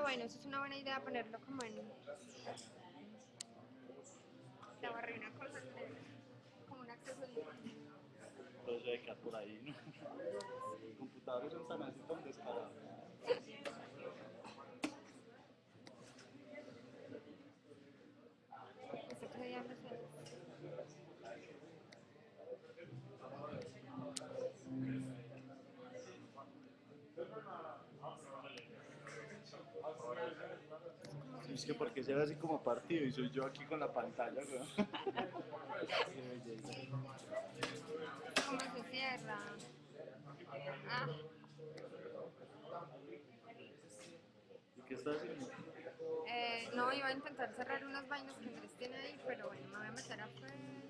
bueno, eso es una buena idea ponerlo como en la barra, una cosa, como un acceso libre. Todo eso debe quedar por ahí, ¿no? Los computadores son tan así tan descarados. Eso qué diablos es. Es como Y se es que cierra. porque se ve así como partido y soy yo aquí con la pantalla, weón. Qué belleza. ¿Cómo se cierra? Ah, ¿Y qué está haciendo? no, iba a intentar cerrar unas vainas que Andrés tiene ahí, pero bueno, me voy a meter a Facebook.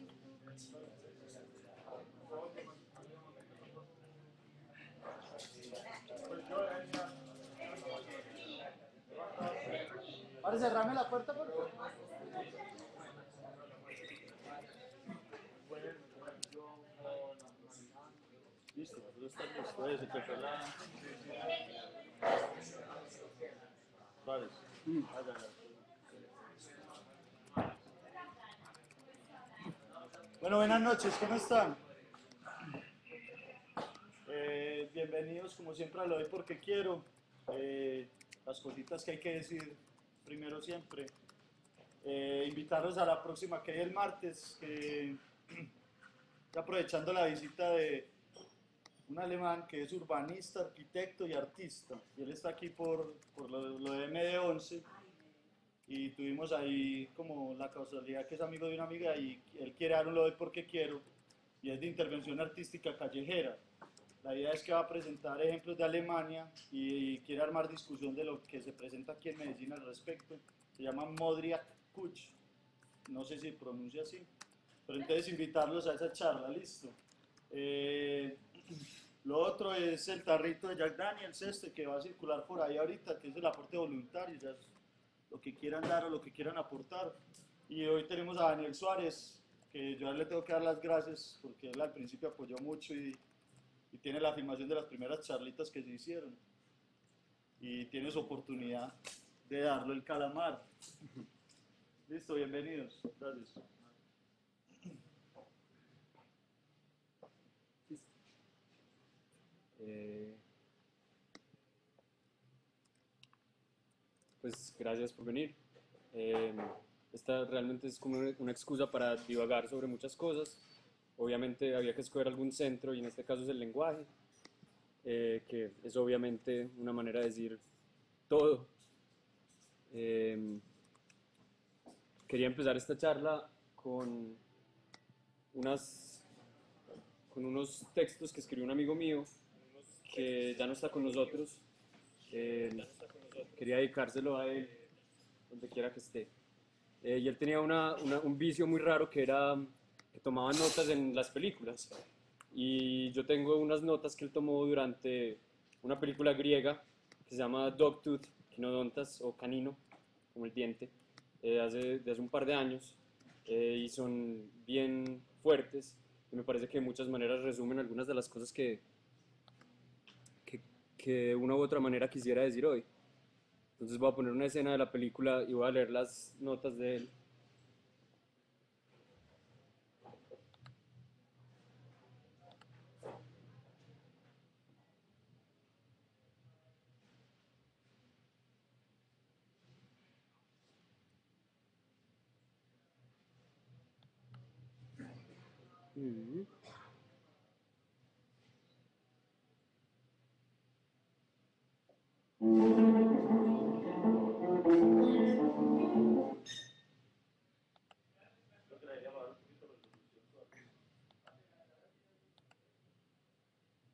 Ahora cerrame la puerta, por favor. Listo, pero está listo. Se te fue la. Vale. Ah, ya, ya. Bueno, buenas noches, ¿cómo están? Bienvenidos, como siempre, a Lo Doy Porque Quiero. Las cositas que hay que decir primero siempre. Invitarlos a la próxima que hay el martes, que aprovechando la visita de un alemán que es urbanista, arquitecto y artista. Y él está aquí por lo de MD11 y tuvimos ahí como la casualidad que es amigo de una amiga y él quiere dar un Lo Doy Porque Quiero y es de intervención artística callejera. La idea es que va a presentar ejemplos de Alemania y quiere armar discusión de lo que se presenta aquí en Medellín al respecto. Se llama Modriak Kuch, no sé si pronuncia así, pero entonces invitarlos a esa charla, listo. Eh, lo otro es el tarrito de Jack Daniels, que va a circular por ahí ahorita, que es el aporte voluntario, ya es lo que quieran dar o lo que quieran aportar. Y hoy tenemos a Daniel Suárez, que yo a él le tengo que dar las gracias porque él al principio apoyó mucho y tiene la filmación de las primeras charlitas que se hicieron. Y tiene su oportunidad de darlo el calamar. Listo, bienvenidos. Gracias. Eh, pues gracias por venir. Eh, Esta realmente es como una excusa para divagar sobre muchas cosas. Obviamente había que escoger algún centro y en este caso es el lenguaje, que es obviamente una manera de decir todo. Eh, Quería empezar esta charla unas, con unos textos que escribió un amigo mío que ya no está con nosotros. Eh, Quería dedicárselo a él donde quiera que esté. Y él tenía un vicio muy raro que era que tomaba notas en las películas. Y yo tengo unas notas que él tomó durante una película griega que se llama Dogtooth, Quinodontas o Canino, como el diente, de hace un par de años. Y son bien fuertes y me parece que de muchas maneras resumen algunas de las cosas que, que de una u otra manera quisiera decir hoy. Entonces voy a poner una escena de la película y voy a leer las notas de él. Mm.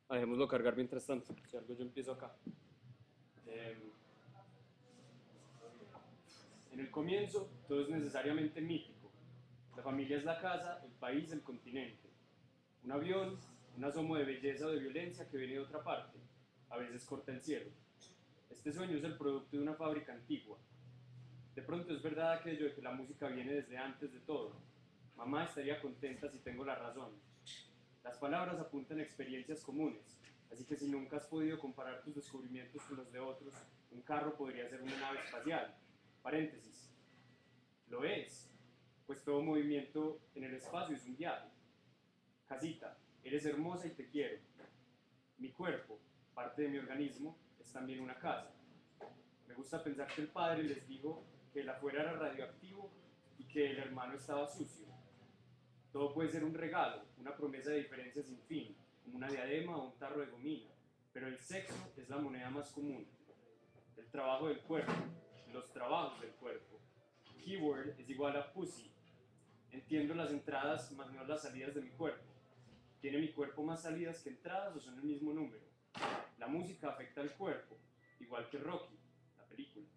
Dejémoslo cargar mientras tanto. Si algo yo empiezo acá. Eh, en el comienzo todo es necesariamente mítico. La familia es la casa, el país, el continente. Un avión, un asomo de belleza o de violencia que viene de otra parte. A veces corta el cielo. Este sueño es el producto de una fábrica antigua. De pronto es verdad aquello de que la música viene desde antes de todo. Mamá estaría contenta si tengo la razón. Las palabras apuntan a experiencias comunes. Así que si nunca has podido comparar tus descubrimientos con los de otros, un carro podría ser una nave espacial. Paréntesis. Lo es, pues todo movimiento en el espacio es un viaje. Casita, eres hermosa y te quiero. Mi cuerpo, parte de mi organismo, es también una casa. Me gusta pensar que el padre les dijo que el afuera era radioactivo y que el hermano estaba sucio. Todo puede ser un regalo, una promesa de diferencia sin fin, como una diadema o un tarro de gomina, pero el sexo es la moneda más común. El trabajo del cuerpo, los trabajos del cuerpo. Keyword es igual a pussy. Entiendo las entradas, más no las salidas de mi cuerpo. ¿Tiene mi cuerpo más salidas que entradas o son el mismo número? La música afecta al cuerpo, igual que Rocky, la película.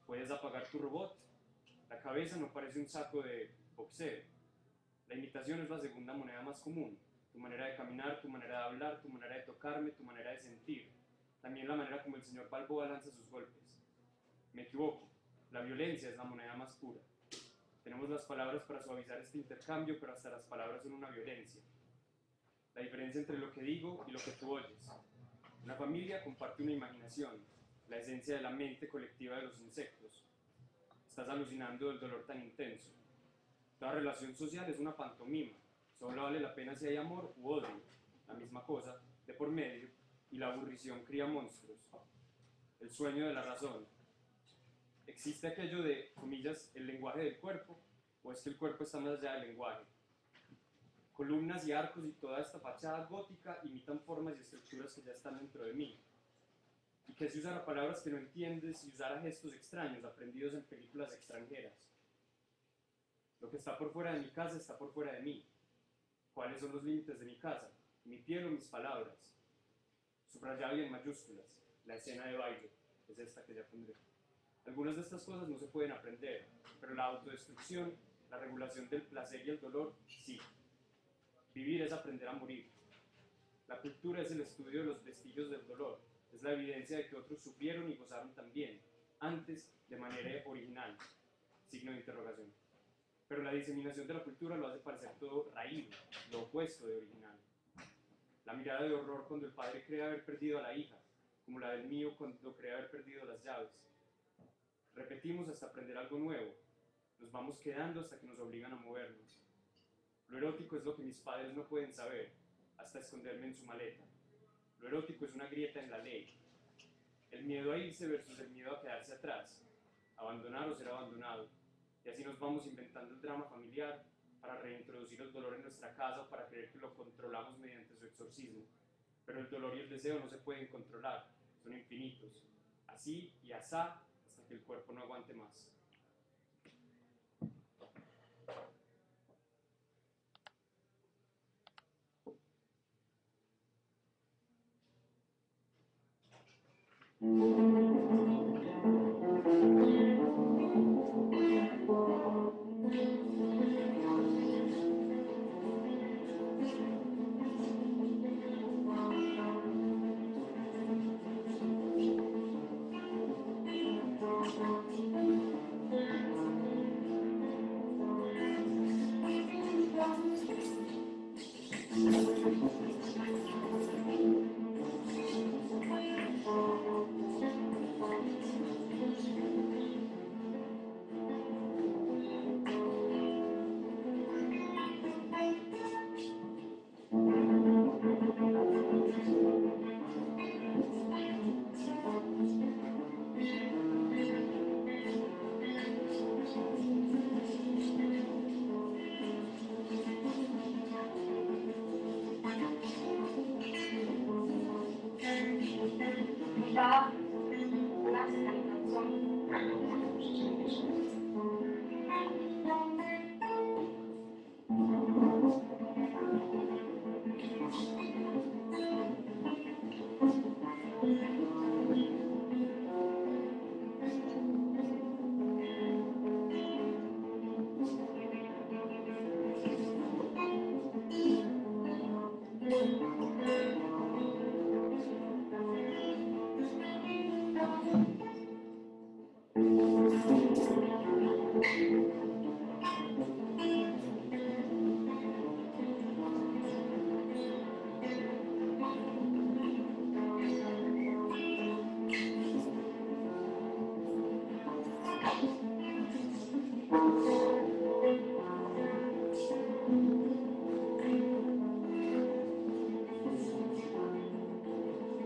¿Puedes apagar tu robot? La cabeza no parece un saco de boxeo. La imitación es la segunda moneda más común. Tu manera de caminar, tu manera de hablar, tu manera de tocarme, tu manera de sentir. También la manera como el señor Balboa lanza sus golpes. Me equivoco. La violencia es la moneda más pura. Tenemos las palabras para suavizar este intercambio, pero hasta las palabras son una violencia. La diferencia entre lo que digo y lo que tú oyes. Una familia comparte una imaginación, la esencia de la mente colectiva de los insectos. Estás alucinando del dolor tan intenso. Toda relación social es una pantomima. Solo vale la pena si hay amor u odio, la misma cosa, de por medio, y la aburrición cría monstruos. El sueño de la razón. ¿Existe aquello de, comillas, el lenguaje del cuerpo? ¿O es que el cuerpo está más allá del lenguaje? Columnas y arcos y toda esta fachada gótica imitan formas y estructuras que ya están dentro de mí. ¿Y qué si usara palabras que no entiendes y usara gestos extraños aprendidos en películas extranjeras? Lo que está por fuera de mi casa está por fuera de mí. ¿Cuáles son los límites de mi casa? Mi piel o mis palabras. Subrayado y en mayúsculas. La escena de baile. Es esta que ya pondré. Algunas de estas cosas no se pueden aprender, pero la autodestrucción, la regulación del placer y el dolor, sí. Vivir es aprender a morir. La cultura es el estudio de los vestigios del dolor. Es la evidencia de que otros sufrieron y gozaron también, antes de manera original. Signo de interrogación. Pero la diseminación de la cultura lo hace parecer todo raído, lo opuesto de original. La mirada de horror cuando el padre cree haber perdido a la hija, como la del mío cuando cree haber perdido las llaves. Repetimos hasta aprender algo nuevo. Nos vamos quedando hasta que nos obligan a movernos. Lo erótico es lo que mis padres no pueden saber, hasta esconderme en su maleta. Lo erótico es una grieta en la ley. El miedo a irse versus el miedo a quedarse atrás. Abandonar o ser abandonado. Y así nos vamos inventando el drama familiar para reintroducir el dolor en nuestra casa o para creer que lo controlamos mediante su exorcismo. Pero el dolor y el deseo no se pueden controlar, son infinitos. Así y asá hasta que el cuerpo no aguante más.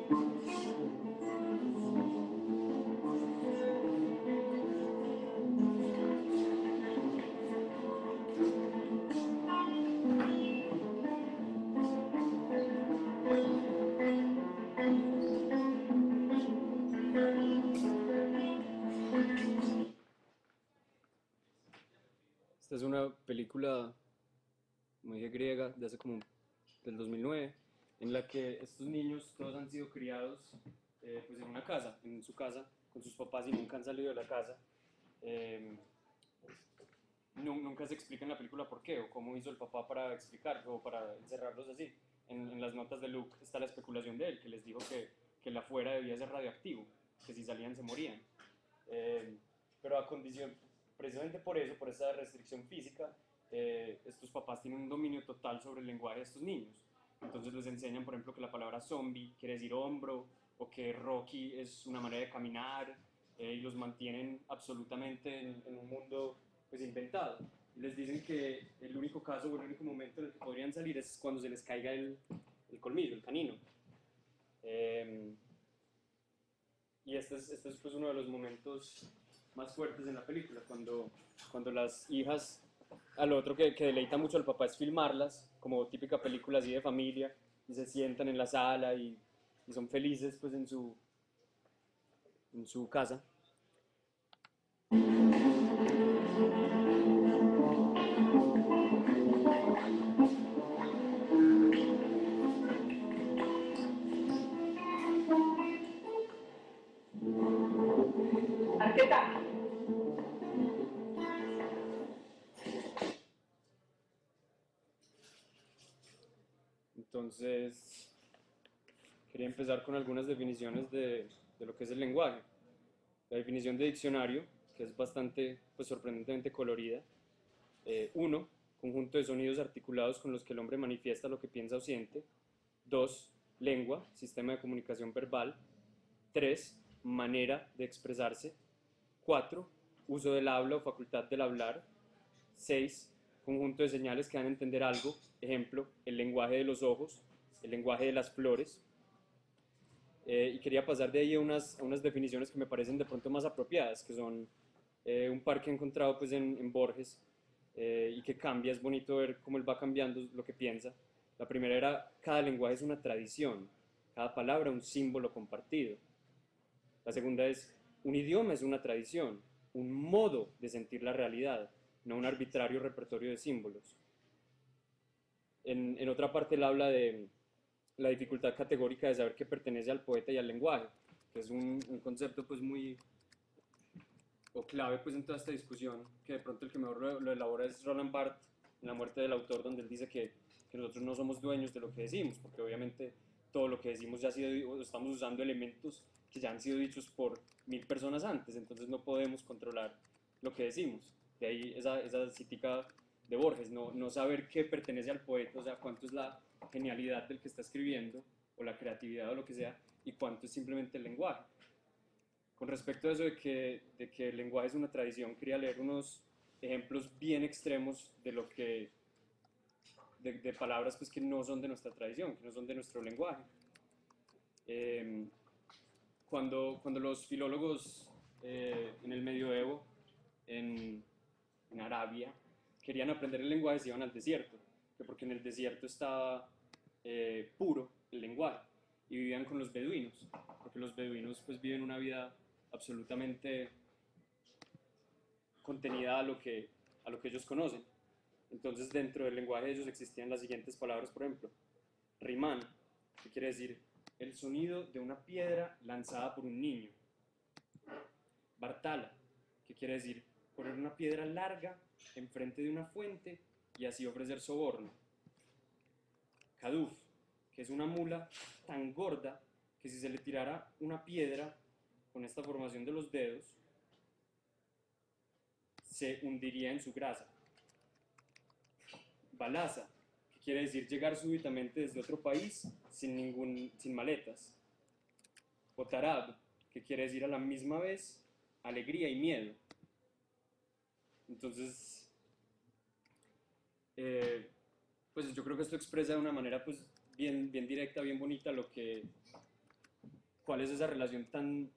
Esta es una película, como dije, griega, de hace como del 2009, en la que estos niños todos han sido criados pues en una casa, en su casa, con sus papás y nunca han salido de la casa. Eh, Nunca se explica en la película por qué o cómo hizo el papá para explicarlo o para encerrarlos así. En las notas de Luke está la especulación de él, que les dijo que el afuera debía ser radioactivo, que si salían se morían. Pero a condición, precisamente por eso, por esa restricción física, estos papás tienen un dominio total sobre el lenguaje de estos niños. Entonces les enseñan, por ejemplo, que la palabra zombie quiere decir hombro, o que Rocky es una manera de caminar, y los mantienen absolutamente en un mundo pues inventado. Y les dicen que el único caso o el único momento en el que podrían salir es cuando se les caiga el colmillo, el canino. Y este es pues uno de los momentos más fuertes en la película, cuando las hijas, al otro que deleita mucho al papá es filmarlas, como típica película así de familia, y se sientan en la sala y son felices pues en su casa. Arqueta. Entonces, quería empezar con algunas definiciones de lo que es el lenguaje. La definición de diccionario, que es bastante pues, sorprendentemente colorida. 1. Conjunto de sonidos articulados con los que el hombre manifiesta lo que piensa o siente. 2. Lengua, sistema de comunicación verbal. 3. Manera de expresarse. 4. Uso del habla o facultad del hablar. 6. Conjunto de señales que dan a entender algo. Ejemplo, el lenguaje de los ojos, el lenguaje de las flores. Y quería pasar de ahí a unas definiciones que me parecen de pronto más apropiadas, que son un par que he encontrado pues, en Borges, y que cambia, es bonito ver cómo él va cambiando lo que piensa. La primera era, cada lenguaje es una tradición, cada palabra un símbolo compartido. La segunda es, un idioma es una tradición, un modo de sentir la realidad, no un arbitrario repertorio de símbolos. En otra parte él habla de la dificultad categórica de saber qué pertenece al poeta y al lenguaje, que es un concepto pues muy o clave pues en toda esta discusión, que de pronto el que mejor lo elabora es Roland Barthes en La muerte del autor, donde él dice que nosotros no somos dueños de lo que decimos, porque obviamente todo lo que decimos ya ha sido, estamos usando elementos que ya han sido dichos por 1000 personas antes, entonces no podemos controlar lo que decimos. De ahí esa citica de Borges, no saber qué pertenece al poeta, o sea, cuánto es la genialidad del que está escribiendo, o la creatividad o lo que sea, y cuánto es simplemente el lenguaje. Con respecto a eso de que el lenguaje es una tradición, quería leer unos ejemplos bien extremos de lo que de palabras pues, que no son de nuestra tradición, que no son de nuestro lenguaje. Cuando los filólogos en el medioevo, en Arabia, querían aprender el lenguaje, se iban al desierto, porque en el desierto estaba puro el lenguaje, y vivían con los beduinos, porque los beduinos pues, viven una vida absolutamente contenida a lo que ellos conocen. Entonces dentro del lenguaje de ellos existían las siguientes palabras, por ejemplo, rimán, que quiere decir el sonido de una piedra lanzada por un niño. Bartala, que quiere decir poner una piedra larga enfrente de una fuente y así ofrecer soborno. Kaduf, que es una mula tan gorda que si se le tirara una piedra con esta formación de los dedos, se hundiría en su grasa. Balaza, que quiere decir llegar súbitamente desde otro país sin maletas. Otarab, que quiere decir a la misma vez alegría y miedo. Entonces, pues yo creo que esto expresa de una manera pues bien directa, bien bonita lo que cuál es esa relación tan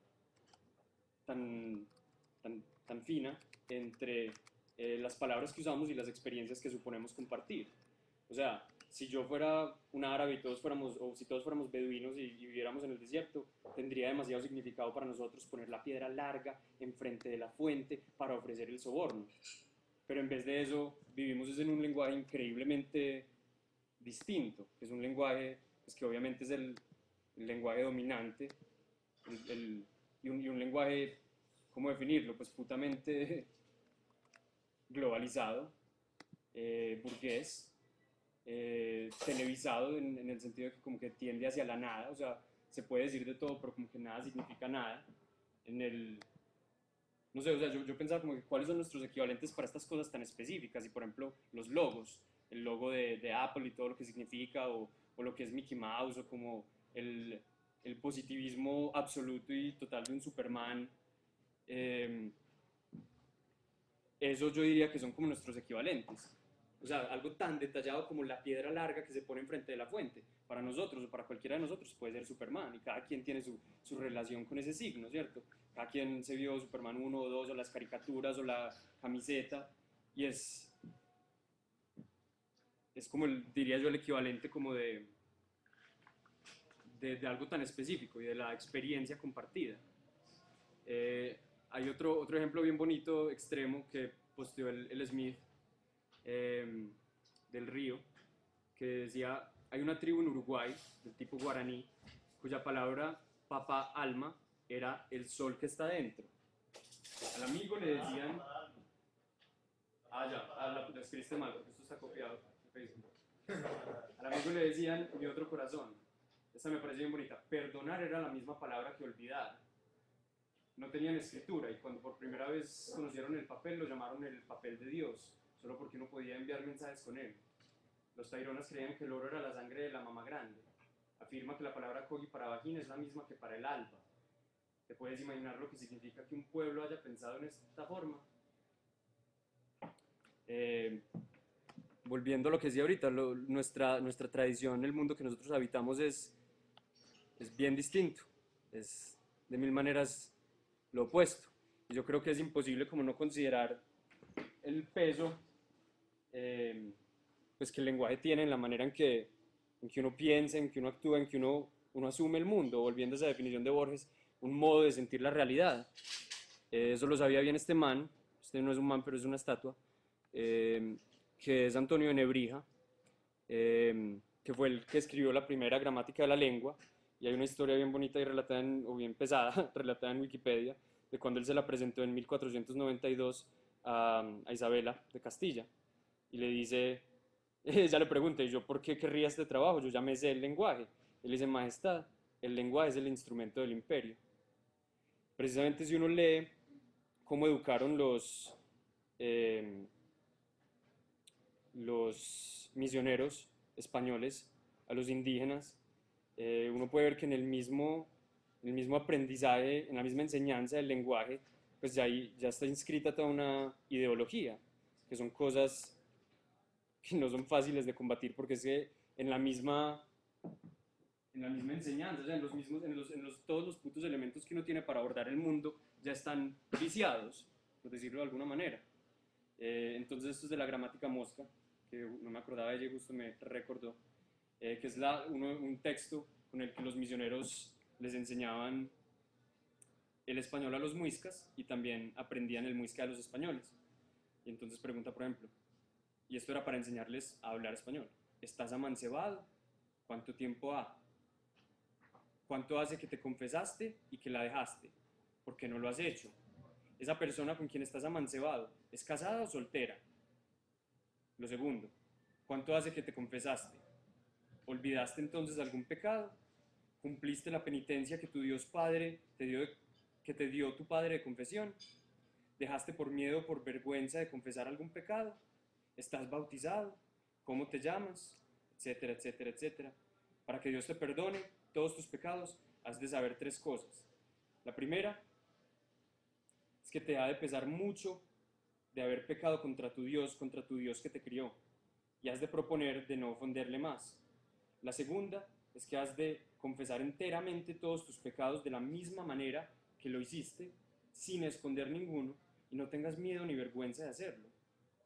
fina entre las palabras que usamos y las experiencias que suponemos compartir. O sea, si yo fuera un árabe y todos fuéramos, o si todos fuéramos beduinos y viviéramos en el desierto, tendría demasiado significado para nosotros poner la piedra larga enfrente de la fuente para ofrecer el soborno. Pero en vez de eso, vivimos en un lenguaje increíblemente distinto, que es un lenguaje pues, que obviamente es el lenguaje dominante, y un lenguaje, ¿cómo definirlo? Pues putamente globalizado, burgués, televisado en el sentido de que como que tiende hacia la nada, o sea, se puede decir de todo, pero como que nada significa nada. No sé, o sea, yo pensaba como que cuáles son nuestros equivalentes para estas cosas tan específicas, y por ejemplo, los logos, el logo de Apple y todo lo que significa, o lo que es Mickey Mouse, o como el positivismo absoluto y total de un Superman. Eso yo diría que son como nuestros equivalentes. O sea, algo tan detallado como la piedra larga que se pone enfrente de la fuente. Para nosotros o para cualquiera de nosotros puede ser Superman, y cada quien tiene su relación con ese signo, ¿cierto? Cada quien se vio Superman 1 o 2 o las caricaturas o la camiseta, y es como, diría yo, el equivalente como de algo tan específico y de la experiencia compartida. Hay otro ejemplo bien bonito, extremo, que posteó el Smith, del Río, que decía, hay una tribu en Uruguay, del tipo guaraní, cuya palabra papá alma era el sol que está dentro. Al amigo le decían, lo escribiste mal, porque esto está copiado en Facebook. Al amigo le decían mi otro corazón. Esta me parece bien bonita. Perdonar era la misma palabra que olvidar. No tenían escritura, y cuando por primera vez conocieron el papel, lo llamaron el papel de Dios, solo porque uno podía enviar mensajes con él. Los taironas creían que el oro era la sangre de la mamá grande. Afirma que la palabra kogi para vagina es la misma que para el alba. ¿Te puedes imaginar lo que significa que un pueblo haya pensado en esta forma? Volviendo a lo que decía ahorita, nuestra tradición, el mundo que nosotros habitamos es bien distinto. Es de mil maneras lo opuesto. Y yo creo que es imposible como no considerar el peso pues que el lenguaje tiene en la manera en que uno piensa, en que uno actúa, en que uno asume el mundo, volviendo a esa definición de Borges, un modo de sentir la realidad. Eso lo sabía bien este man, este no es un man, pero es una estatua, que es Antonio de Nebrija, que fue el que escribió la primera gramática de la lengua, y hay una historia bien bonita y relatada, o bien pesada, relatada en Wikipedia, de cuando él se la presentó en 1492 a Isabela de Castilla, y le dice, ella le pregunta, ¿y yo por qué querría este trabajo? Yo ya me sé el lenguaje. Él dice, majestad, el lenguaje es el instrumento del imperio. Precisamente si uno lee cómo educaron los misioneros españoles a los indígenas, uno puede ver que en el mismo aprendizaje, en la misma enseñanza del lenguaje, pues ya está inscrita toda una ideología, que son cosas que no son fáciles de combatir, porque es que en la misma enseñanza, o sea, todos los putos elementos que uno tiene para abordar el mundo ya están viciados, por decirlo de alguna manera. Entonces esto es de la gramática mosca, que no me acordaba de ella y justo me recordó, que es un texto con el que los misioneros les enseñaban el español a los muiscas y también aprendían el muisca a los españoles. Y entonces pregunta, por ejemplo, y esto era para enseñarles a hablar español, ¿estás amancebado? ¿Cuánto tiempo ha? ¿Cuánto hace que te confesaste y que la dejaste? ¿Por qué no lo has hecho? ¿Esa persona con quien estás amancebado es casada o soltera? Lo segundo, ¿cuánto hace que te confesaste? ¿Olvidaste entonces algún pecado? ¿Cumpliste la penitencia que tu Dios Padre que te dio tu Padre de confesión? ¿Dejaste por miedo o por vergüenza de confesar algún pecado? ¿Estás bautizado? ¿Cómo te llamas? Etcétera, etcétera, etcétera. Para que Dios te perdone todos tus pecados, has de saber tres cosas. La primera es que te ha de pesar mucho de haber pecado contra tu Dios que te crió, y has de proponer de no ofenderle más. La segunda es que has de confesar enteramente todos tus pecados de la misma manera que lo hiciste, sin esconder ninguno, y no tengas miedo ni vergüenza de hacerlo,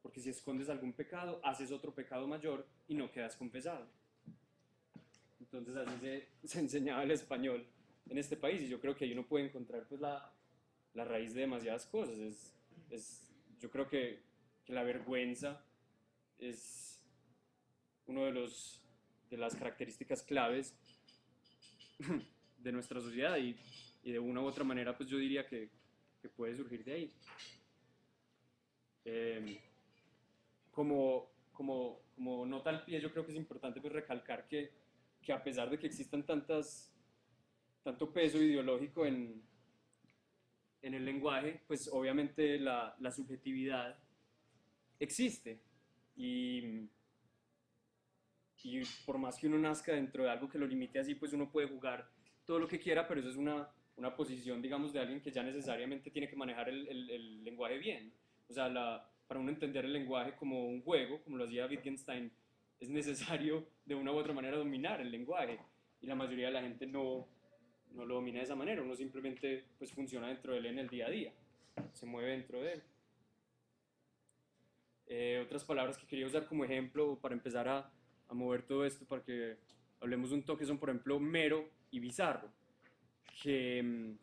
porque si escondes algún pecado, haces otro pecado mayor y no quedas confesado. Entonces así se enseñaba el español en este país, y yo creo que ahí uno puede encontrar pues la raíz de demasiadas cosas. Yo creo que la vergüenza es uno de las características claves de nuestra sociedad, y de una u otra manera pues yo diría que puede surgir de ahí. Como nota al pie, yo creo que es importante pues recalcar que a pesar de que existan tanto peso ideológico en el lenguaje, pues obviamente la subjetividad existe, y por más que uno nazca dentro de algo que lo limite así, pues uno puede jugar todo lo que quiera, pero eso es una posición, digamos, de alguien que ya necesariamente tiene que manejar el lenguaje bien. O sea, para uno entender el lenguaje como un juego, como lo hacía Wittgenstein, es necesario de una u otra manera dominar el lenguaje, y la mayoría de la gente no lo domina de esa manera. Uno simplemente pues funciona dentro de él en el día a día, se mueve dentro de él. Otras palabras que quería usar como ejemplo para empezar a mover todo esto, para que hablemos un toque, son por ejemplo mero y bizarro, que,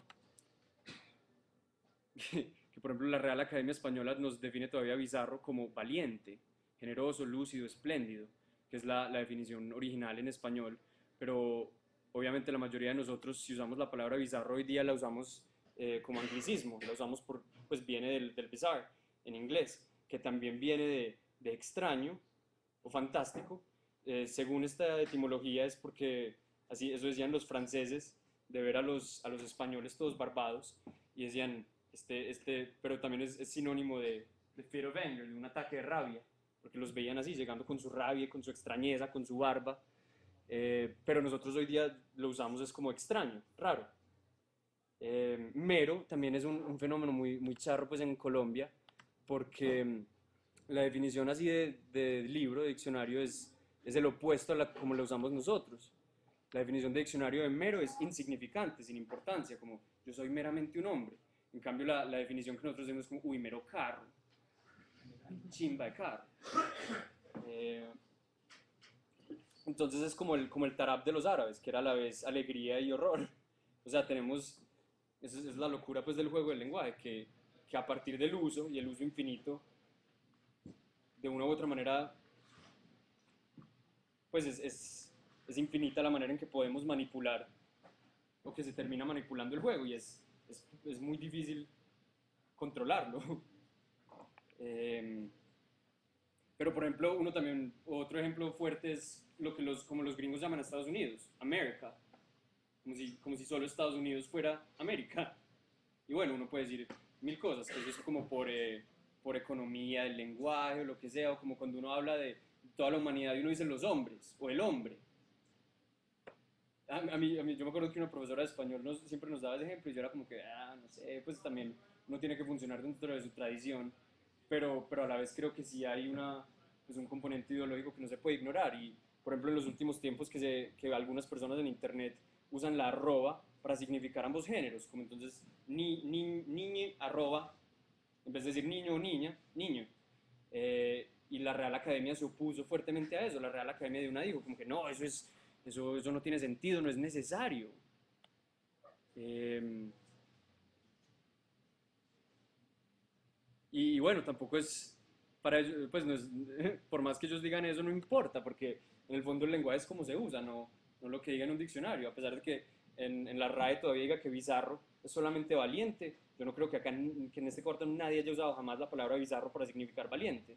que por ejemplo la Real Academia Española nos define todavía bizarro como valiente, generoso, lúcido, espléndido, que es la definición original en español, pero obviamente la mayoría de nosotros, si usamos la palabra bizarro hoy día, la usamos como anglicismo, la usamos pues viene del bizarre en inglés, que también viene de extraño o fantástico. Según esta etimología es porque, así, eso decían los franceses, de ver a los españoles todos barbados, y decían, pero también es sinónimo de fear of anger, de un ataque de rabia, porque los veían así, llegando con su rabia, con su extrañeza, con su barba, pero nosotros hoy día lo usamos es como extraño, raro. Mero también es un fenómeno muy charro pues en Colombia, porque la definición así de libro, de diccionario, es el opuesto a como lo usamos nosotros. La definición de diccionario de mero es insignificante, sin importancia, como yo soy meramente un hombre. En cambio, la definición que nosotros tenemos es como, uy, mero carro, chimba de carro. Entonces es como el tarab de los árabes, que era a la vez alegría y horror. O sea, esa es la locura pues del juego del lenguaje, que a partir del uso y el uso infinito, de una u otra manera, pues es infinita la manera en que podemos manipular, o que se termina manipulando el juego, y es muy difícil controlarlo. Pero por ejemplo, otro ejemplo fuerte es lo que como los gringos llaman a Estados Unidos, America, como si solo Estados Unidos fuera América. Y bueno, uno puede decir mil cosas, que eso es como por economía del lenguaje o lo que sea, o como cuando uno habla de toda la humanidad y uno dice los hombres o el hombre. Yo me acuerdo que una profesora de español siempre nos daba ese ejemplo, y yo era como que, no sé, pues también uno tiene que funcionar dentro de su tradición, pero a la vez creo que sí hay pues un componente ideológico que no se puede ignorar. Y por ejemplo, en los últimos tiempos que algunas personas en internet usan la arroba para significar ambos géneros, como entonces niñe arroba, en vez de decir niño o niña, niño. Y la Real Academia se opuso fuertemente a eso. La Real Academia de una dijo como que no, eso no tiene sentido, no es necesario. Y bueno, tampoco es para ellos, pues no es, por más que ellos digan eso, no importa, porque en el fondo el lenguaje es como se usa, no lo que diga en un diccionario. A pesar de que en la RAE todavía diga que bizarro es solamente valiente, yo no creo que acá que en este corto nadie haya usado jamás la palabra bizarro para significar valiente.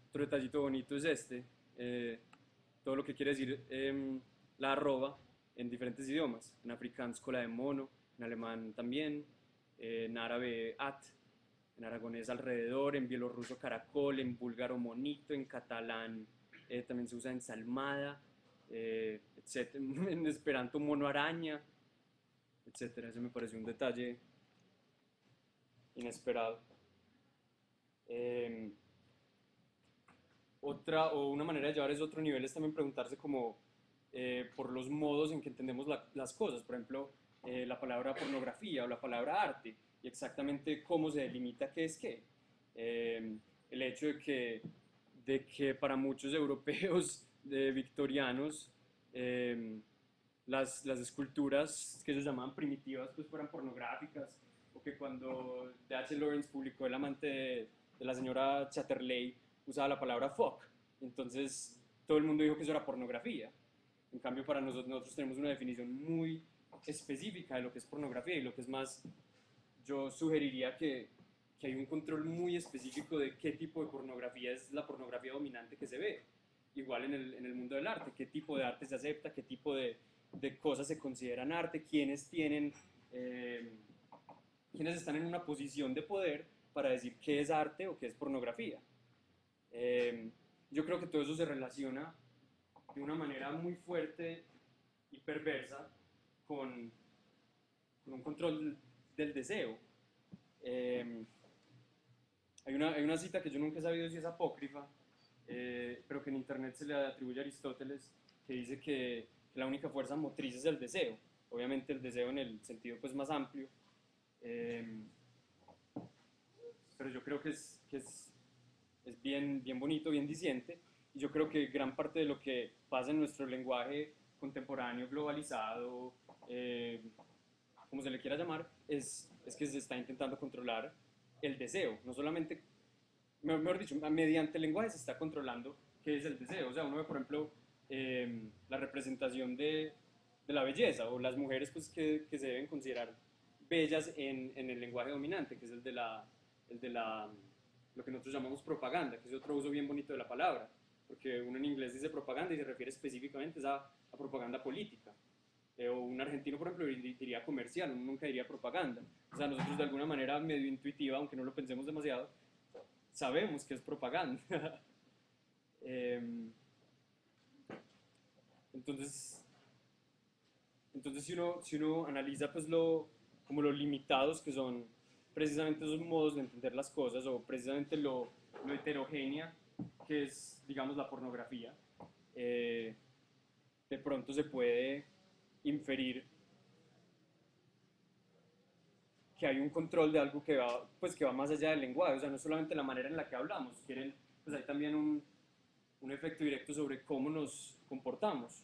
Otro detallito bonito es todo lo que quiere decir la arroba en diferentes idiomas. En afrikáans cola de mono, en alemán también, en árabe at, en aragonés alrededor, en bielorruso caracol, en búlgaro monito, en catalán también se usa ensalmada, etc. En esperanto mono araña, etc. Ese me pareció un detalle inesperado. Una manera de llevar ese otro nivel es también preguntarse como por los modos en que entendemos las cosas. Por ejemplo, la palabra pornografía o la palabra arte, y exactamente cómo se delimita qué es qué. El hecho de que para muchos europeos victorianos las esculturas que ellos llamaban primitivas pues fueran pornográficas, o que cuando D.H. Lawrence publicó El amante de la señora Chatterley usaba la palabra fuck, entonces todo el mundo dijo que eso era pornografía. En cambio, para nosotros tenemos una definición muy específica de lo que es pornografía, y lo que es más, yo sugeriría que hay un control muy específico de qué tipo de pornografía es la pornografía dominante que se ve. Igual en el mundo del arte, qué tipo de arte se acepta, qué tipo de cosas se consideran arte, quiénes están en una posición de poder para decir qué es arte o qué es pornografía. Yo creo que todo eso se relaciona de una manera muy fuerte y perversa con un control del deseo. Hay una cita que yo nunca he sabido si es apócrifa, pero que en internet se le atribuye a Aristóteles, que dice que la única fuerza motriz es el deseo. Obviamente el deseo en el sentido pues más amplio, pero yo creo que es bien, bien bonito, bien diciente, y yo creo que gran parte de lo que pasa en nuestro lenguaje contemporáneo, globalizado, como se le quiera llamar, es que se está intentando controlar el deseo, no solamente, mejor dicho, mediante el lenguaje se está controlando qué es el deseo. O sea, uno ve, por ejemplo, la representación de la belleza, o las mujeres pues, que se deben considerar bellas en el lenguaje dominante, que es el de lo que nosotros llamamos propaganda, que es otro uso bien bonito de la palabra, porque uno en inglés dice propaganda y se refiere específicamente a propaganda política. O un argentino, por ejemplo, diría comercial, uno nunca diría propaganda. O sea, nosotros de alguna manera medio intuitiva, aunque no lo pensemos demasiado, sabemos que es propaganda. Entonces si uno analiza pues como lo limitados que son precisamente esos modos de entender las cosas, o precisamente lo heterogénea que es, digamos, la pornografía, de pronto se puede inferir que hay un control de algo que va más allá del lenguaje. O sea, no solamente la manera en la que hablamos, pues hay también un efecto directo sobre cómo nos comportamos.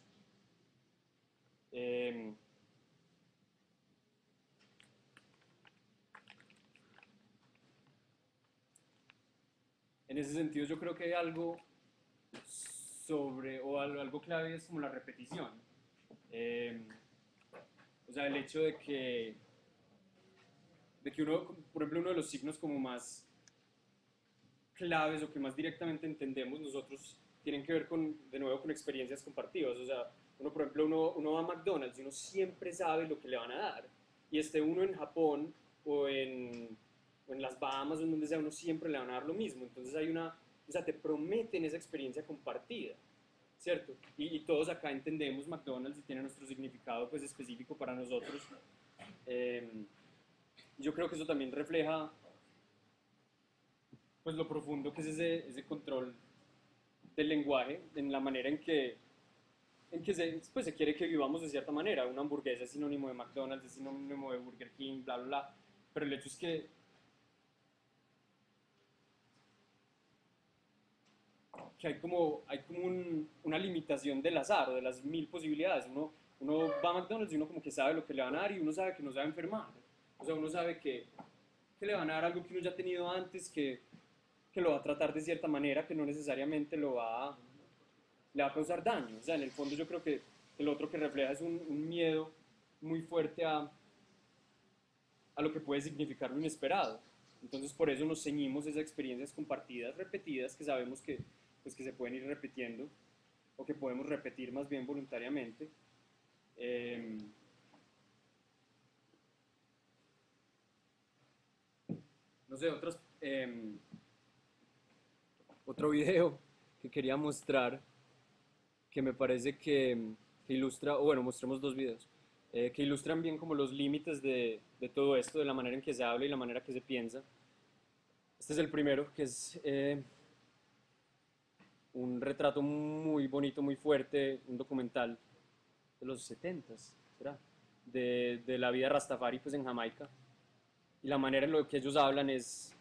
En ese sentido, yo creo que hay algo algo clave, es como la repetición. O sea, el hecho de que uno, por ejemplo, uno de los signos como más claves o que más directamente entendemos nosotros tienen que ver de nuevo con experiencias compartidas. O sea, por ejemplo, uno va a McDonald's y uno siempre sabe lo que le van a dar. Y uno en Japón o en las Bahamas o en donde sea, uno siempre le van a dar lo mismo. Entonces o sea, te prometen esa experiencia compartida, ¿cierto? Y todos acá entendemos McDonald's y tiene nuestro significado pues específico para nosotros. Yo creo que eso también refleja pues lo profundo que es ese control del lenguaje, en la manera en que se quiere que vivamos de cierta manera. Una hamburguesa es sinónimo de McDonald's, es sinónimo de Burger King, bla, bla, bla. Pero el hecho es que hay como una limitación del azar o de las mil posibilidades. Uno va a McDonald's y uno como que sabe lo que le van a dar, y uno sabe que no se va a enfermar. O sea, uno sabe que le van a dar algo que uno ya ha tenido antes, que lo va a tratar de cierta manera, que no necesariamente le va a causar daño. O sea, en el fondo yo creo que el otro que refleja es un miedo muy fuerte a lo que puede significar lo inesperado. Entonces por eso nos ceñimos esas experiencias compartidas, repetidas, que sabemos que se pueden ir repitiendo, o que podemos repetir más bien voluntariamente. No sé, otro video que quería mostrar, que me parece que ilustra, o bueno, mostremos dos videos, que ilustran bien como los límites de todo esto, de la manera en que se habla y la manera que se piensa. Este es el primero, que es un retrato muy bonito, muy fuerte, un documental de los 70s, ¿será? De la vida Rastafari pues en Jamaica. Y la manera en la que ellos hablan es...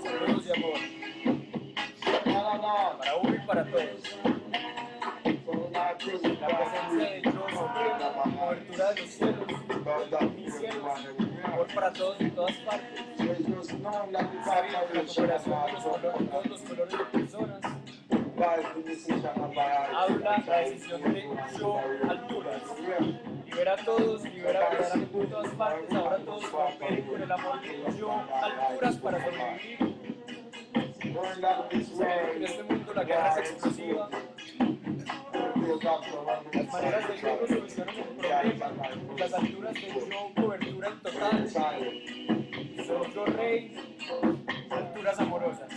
Saludos y amor. Para uno y para todos. La presencia de Dios, cobertura de los cielos, mis cielos, amor para todos en todas partes. La cooperación de todos los colores de personas. Habla la decisión de yo alturas. Libera a todos, libera verdaderamente en todas partes. Ahora todos cooperen con el amor de yo alturas para sobrevivir. En este mundo la guerra es explosiva. Las maneras de yo no solucionan el problema. Las alturas de yo cobertura en total. Soy yo rey, alturas amorosas.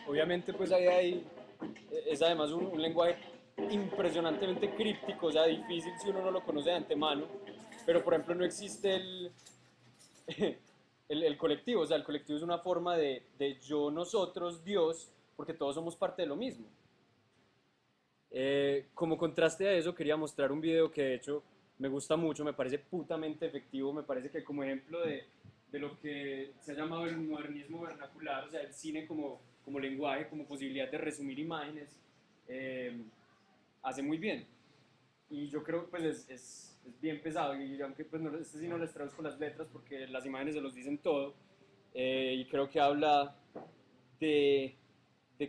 Obviamente pues es además un lenguaje impresionantemente críptico, o sea, difícil si uno no lo conoce de antemano, pero por ejemplo no existe el colectivo, o sea, el colectivo es una forma de yo, nosotros, Dios, porque todos somos parte de lo mismo. Como contraste a eso quería mostrar un video que de hecho me gusta mucho, me parece putamente efectivo, me parece que como ejemplo de lo que se ha llamado el modernismo vernacular, o sea, el cine como lenguaje, como posibilidad de resumir imágenes, hace muy bien. Y yo creo que pues es bien pesado, y aunque pues no, este sí no les traduzco las letras porque las imágenes se los dicen todo, y creo que habla de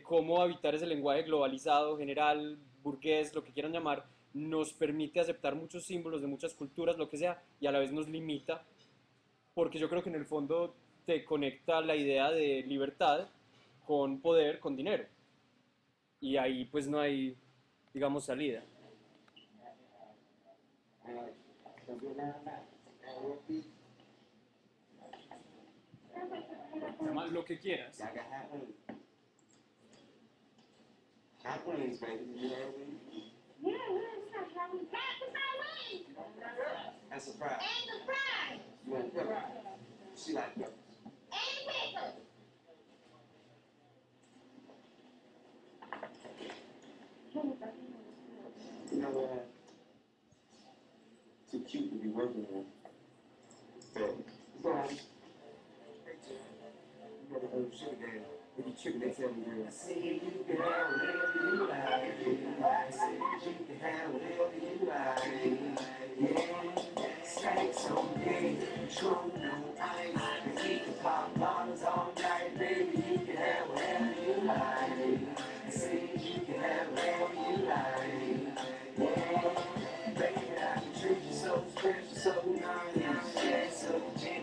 cómo habitar ese lenguaje globalizado, general, burgués, lo que quieran llamar, nos permite aceptar muchos símbolos de muchas culturas, lo que sea, y a la vez nos limita, porque yo creo que en el fondo te conecta la idea de libertad con poder, con dinero. Y ahí pues no hay, digamos, salida. Además, lo que quieras. Happenings, baby. You know what I mean? Yeah, it's like we got the wings. That's a fry. And the fries. You want pepper? She like peppers. And pickles. You know what? Too cute to be working on. But it's all right. You gotta go shit again. If you tripping, they tell me real. I said you can have whatever you like. I said you can have whatever you like. Yeah, snacks on day, Patron no ice. And we can pop bottles all night, baby. You can have whatever you like. I said you can have whatever you like. Yeah, baby, I can treat you so special, so nice. Yeah, so gentle.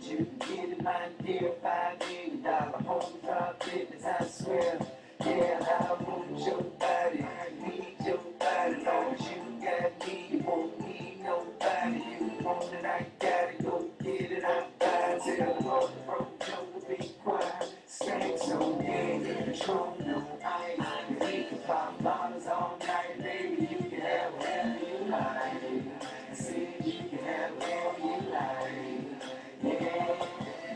you can get it, my dear. $5 million home drop business, I swear. Yeah, I want your body, need your body. Long as you got me, you won't need nobody. You want it, I got it, go get it, I buy it. Tell the Lord, bro, don't be quiet. Stacks on deck, Patron on ice. We can pop bottles all night, baby. You can have whatever you like. I said you can have whatever you like. Yeah,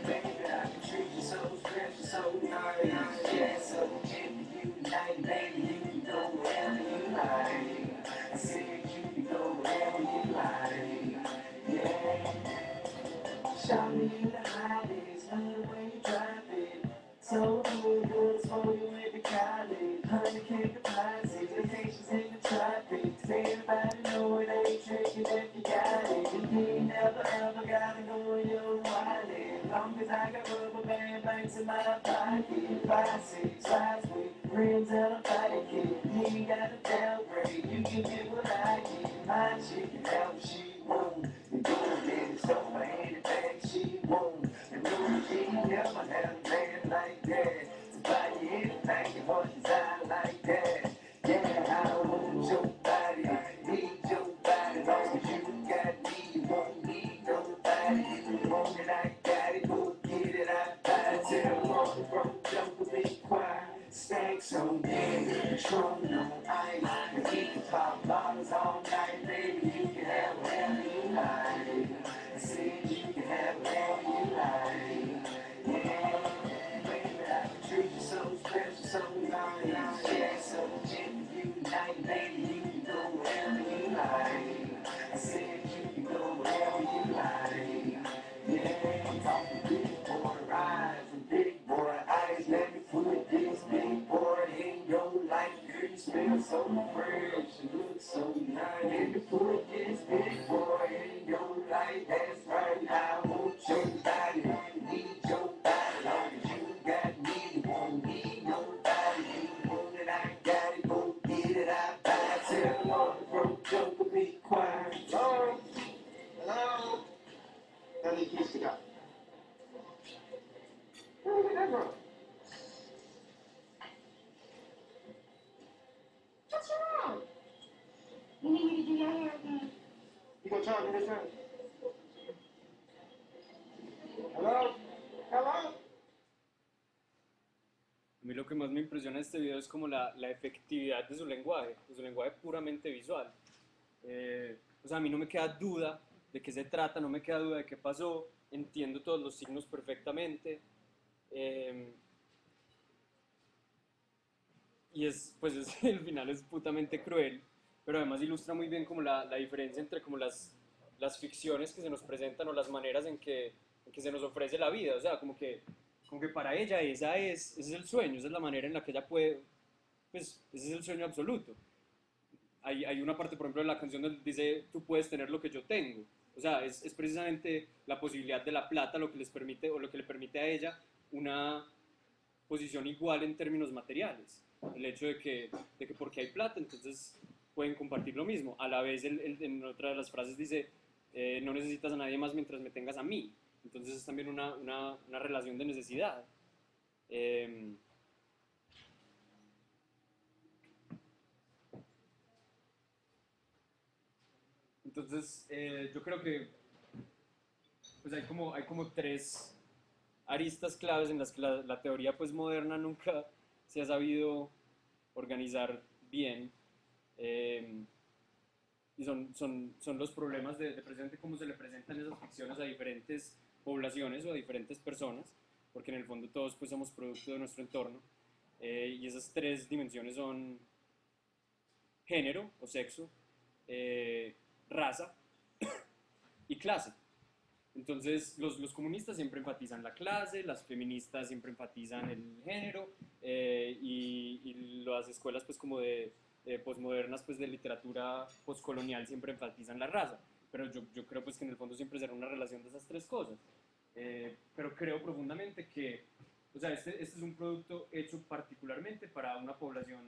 baby, I can treat you so special, so nice. Yeah, so if you like, baby, you can go wherever you like. I said you can go wherever you like. Yeah. Show me the hottest, love the way you drop it. So good for you in the college. 100K deposits, vacations in the tropics. Everybody know it ain't tricking if you got it. You ain't never ever gotta go in your wallet. Long as I got rubber band banks in my pocket. 5, 6, 5 with rims and a body kit. You ain't got a downgrade, you can get what I get. My chick can have what she want. And go get it, so for anything she want. And no, she never had a man like that. To buy you anything your heart desire like that. Yeah, I want your body, need your body. Long as you got me, you won't need nobody. You want it, I got it, go get it, I buy it. Tell them all the broke don't be quiet. Stacks on deck, Patron on ice. And we can pop bottles all night, baby. You can have whatever you like. I said you can have whatever you like. Yeah, baby, I can treat you so special, so nice. Yeah, so if you like, baby, you can go wherever you like. I said you can go wherever you like. Yeah, I'm talking big boy rides and big boy eyes. Let me put this big boy in your life. Girl, you smell so fresh, you look so nice. Let me put this big boy in your life. That's right, I want your body, need your body. Long as you got me, you won't need nobody. You want it, I got it, go get it, I buy it. Tell them all the broke don't be quiet. Hello? Hello? Now they keys to go. Where did that from? What's wrong? You need me to do your hair again? You gonna charge me this time? Hello? Hello? A mí lo que más me impresiona de este video es como la efectividad de su lenguaje puramente visual. O sea, a mí no me queda duda de qué se trata, no me queda duda de qué pasó, entiendo todos los signos perfectamente. Y pues el final es putamente cruel, pero además ilustra muy bien como la diferencia entre como las ficciones que se nos presentan o las maneras en que se nos ofrece la vida. O sea, como que para ella ese es el sueño, esa es la manera en la que ella puede, pues ese es el sueño absoluto. Hay una parte, por ejemplo, en la canción donde dice, tú puedes tener lo que yo tengo. O sea, es precisamente la posibilidad de la plata lo que les permite, o lo que le permite a ella una posición igual en términos materiales. El hecho de que porque hay plata, entonces pueden compartir lo mismo. A la vez, en otra de las frases dice, no necesitas a nadie más mientras me tengas a mí. Entonces es también una relación de necesidad. Entonces, yo creo que pues hay como tres aristas claves en las que la teoría pues moderna nunca se ha sabido organizar bien, y son los problemas de precisamente cómo se le presentan esas ficciones a diferentes poblaciones o a diferentes personas, porque en el fondo todos pues somos producto de nuestro entorno, y esas tres dimensiones son género o sexo, raza y clase. Entonces los comunistas siempre enfatizan la clase, las feministas siempre enfatizan el género, y las escuelas pues como de posmodernas pues de literatura postcolonial siempre enfatizan la raza, pero yo creo pues que en el fondo siempre será una relación de esas tres cosas, pero creo profundamente que, o sea, este es un producto hecho particularmente para una población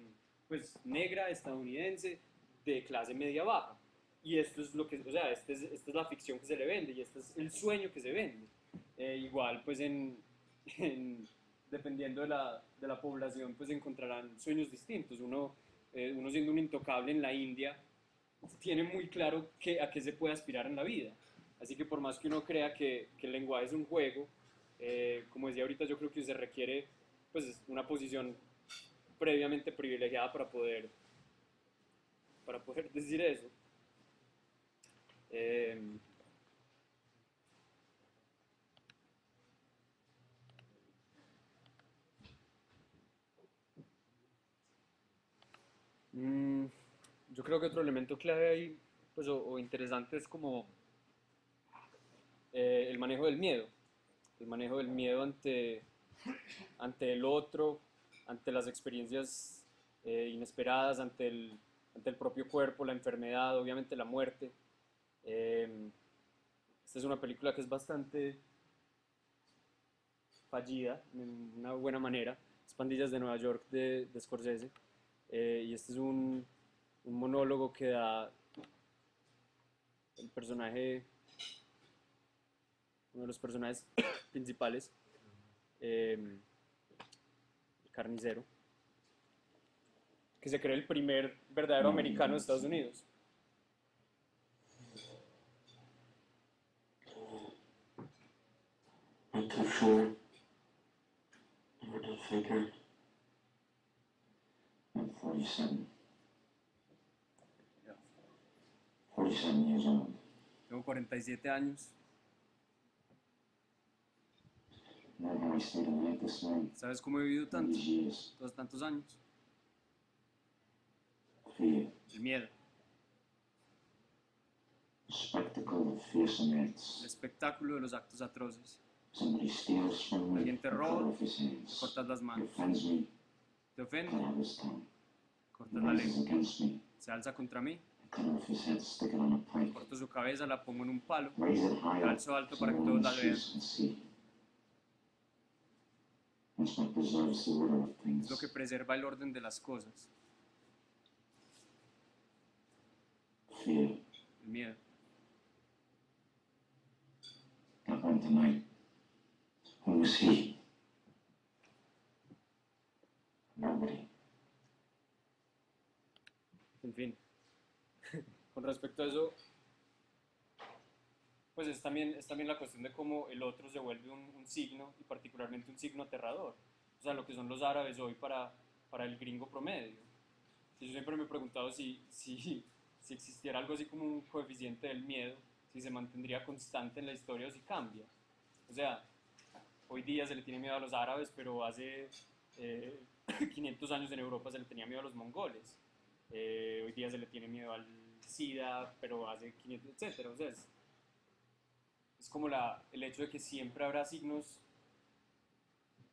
pues negra, estadounidense, de clase media baja. Y esto es lo que, o sea, esta es la ficción que se le vende y este es el sueño que se vende. igual pues dependiendo de la población pues encontrarán sueños distintos. Uno siendo un intocable en la India tiene muy claro a qué se puede aspirar en la vida. Así que por más que uno crea que el lenguaje es un juego, como decía ahorita, yo creo que se requiere pues una posición previamente privilegiada para poder decir eso. Mm, yo creo que otro elemento clave ahí, pues, o interesante es como el manejo del miedo. El manejo del miedo ante el otro, ante las experiencias inesperadas, ante el propio cuerpo, la enfermedad, obviamente la muerte. Esta es una película que es bastante fallida, en una buena manera. Es Pandillas de Nueva York de Scorsese. Y este es un monólogo que da el personaje, uno de los personajes principales, el carnicero, que se cree el primer verdadero americano de Estados Unidos. I'm too short. You're too figure. I'm 47. 47 years old. Tengo 47 años. Never wasted a night this long. ¿Sabes cómo he vivido tanto? These years. Todos tantos años. Fear. El miedo. The spectacle of fearsome El acts. espectáculo de los actos atroces. Somebody steals from me. Alguien te I cut roba, off his te hands. cortas las He manos. offends me. Te Cut ofende, out his tongue. cortas la Rises lengua. against me. Se alza contra mí, I cut off his head, stick it on a pike. corto su cabeza, la pongo en un palo, Raise it high la up alzo alto so para que no todos one la vean. sees and see. That's what preserves the order of things. Es lo que preserva el orden de las cosas. Fear. El miedo. Got one tonight. Who was he? Nobody. En fin. Con respecto a eso, pues es también la cuestión de cómo el otro se vuelve un signo, y particularmente un signo aterrador. O sea, lo que son los árabes hoy para el gringo promedio. Y yo siempre me he preguntado si existiera algo así como un coeficiente del miedo, si se mantendría constante en la historia o si cambia. O sea, hoy día se le tiene miedo a los árabes, pero hace 500 años en Europa se le tenía miedo a los mongoles. Hoy día se le tiene miedo al SIDA, pero hace 500, etcétera. O sea, es como el hecho de que siempre habrá signos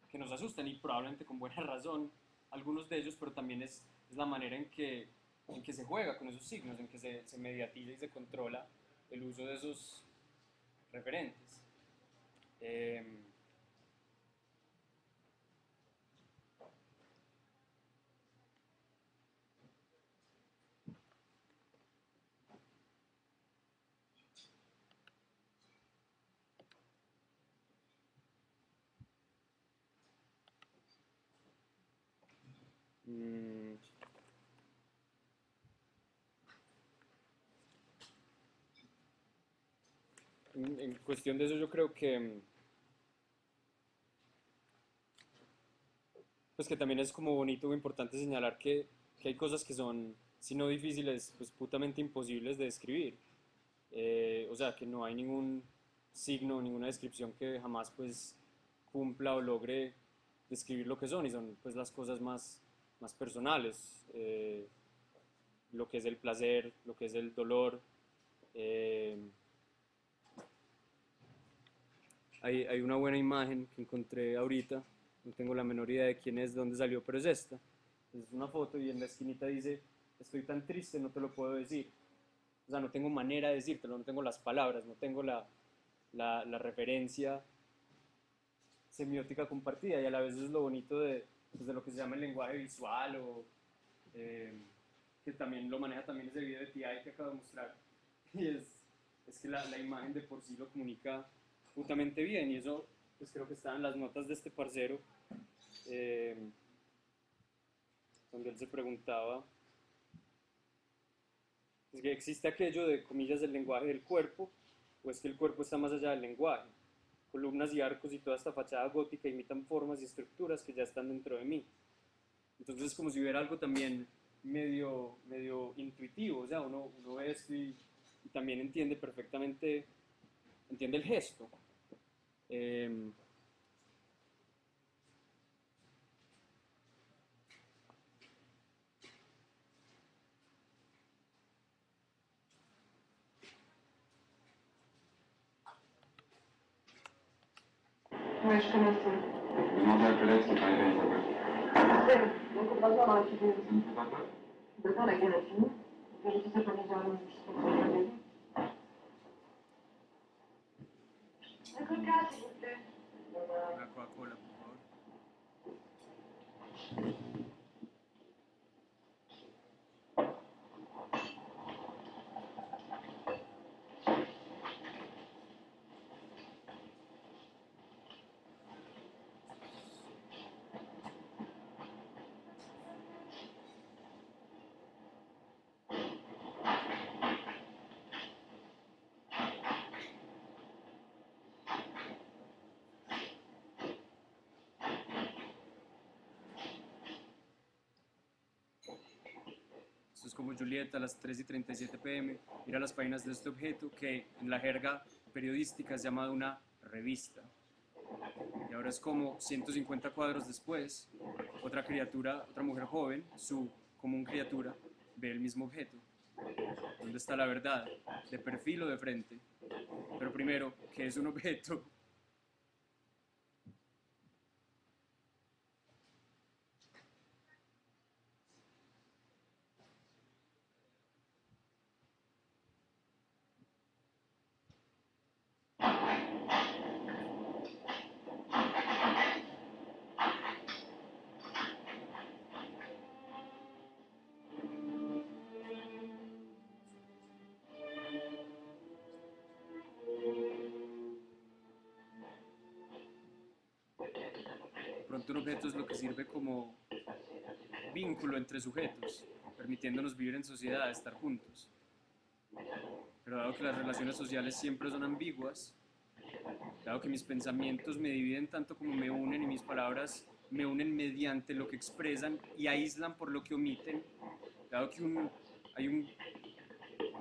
que nos asustan, y probablemente con buena razón algunos de ellos, pero también es la manera en que se juega con esos signos, en que se mediatiza y se controla el uso de esos referentes. Mm, en cuestión de eso yo creo que pues que también es como bonito o importante señalar que hay cosas que son, si no difíciles, pues putamente imposibles de describir. O sea, que no hay ningún signo, ninguna descripción que jamás pues cumpla o logre describir lo que son, y son pues las cosas más personales, lo que es el placer, lo que es el dolor. Hay una buena imagen que encontré ahorita, no tengo la menor idea de quién es, de dónde salió, pero es esta. Es una foto y en la esquinita dice: estoy tan triste, no te lo puedo decir. O sea, no tengo manera de decírtelo, no tengo las palabras, no tengo la referencia semiótica compartida, y a la vez es lo bonito pues, de lo que se llama el lenguaje visual, o que también lo maneja también ese video de TI que acabo de mostrar. Y es que la imagen de por sí lo comunica putamente bien, y eso pues creo que está en las notas de este parcero, donde él se preguntaba, ¿es que existe aquello de, comillas, del lenguaje del cuerpo, o es que el cuerpo está más allá del lenguaje? Columnas y arcos y toda esta fachada gótica imitan formas y estructuras que ya están dentro de mí. Entonces es como si hubiera algo también medio intuitivo, o sea, uno ve esto y también entiende perfectamente, entiende el gesto. Ouais, je connais ça. Demandez à Colette si t'arrives à Isabelle. Donc on va voir la figure. Ça ne fait pas peur? D'accord, la guerre est finie. J'ai fait ça pendant un an, je suis pas très bien. Un coca, s'il vous plaît. Una Coca-Cola, por favor. Esto es como Julieta a las 3:37 pm. Mira las páginas de este objeto que en la jerga periodística es llamado una revista. Y ahora es como 150 cuadros después, otra criatura, otra mujer joven, su común criatura, ve el mismo objeto. ¿Dónde está la verdad? ¿De perfil o de frente? Pero primero, ¿qué es un objeto? Pronto un objeto es lo que sirve como vínculo entre sujetos, permitiéndonos vivir en sociedad, estar juntos. Pero dado que las relaciones sociales siempre son ambiguas, dado que mis pensamientos me dividen tanto como me unen y mis palabras me unen mediante lo que expresan y aíslan por lo que omiten, dado que hay un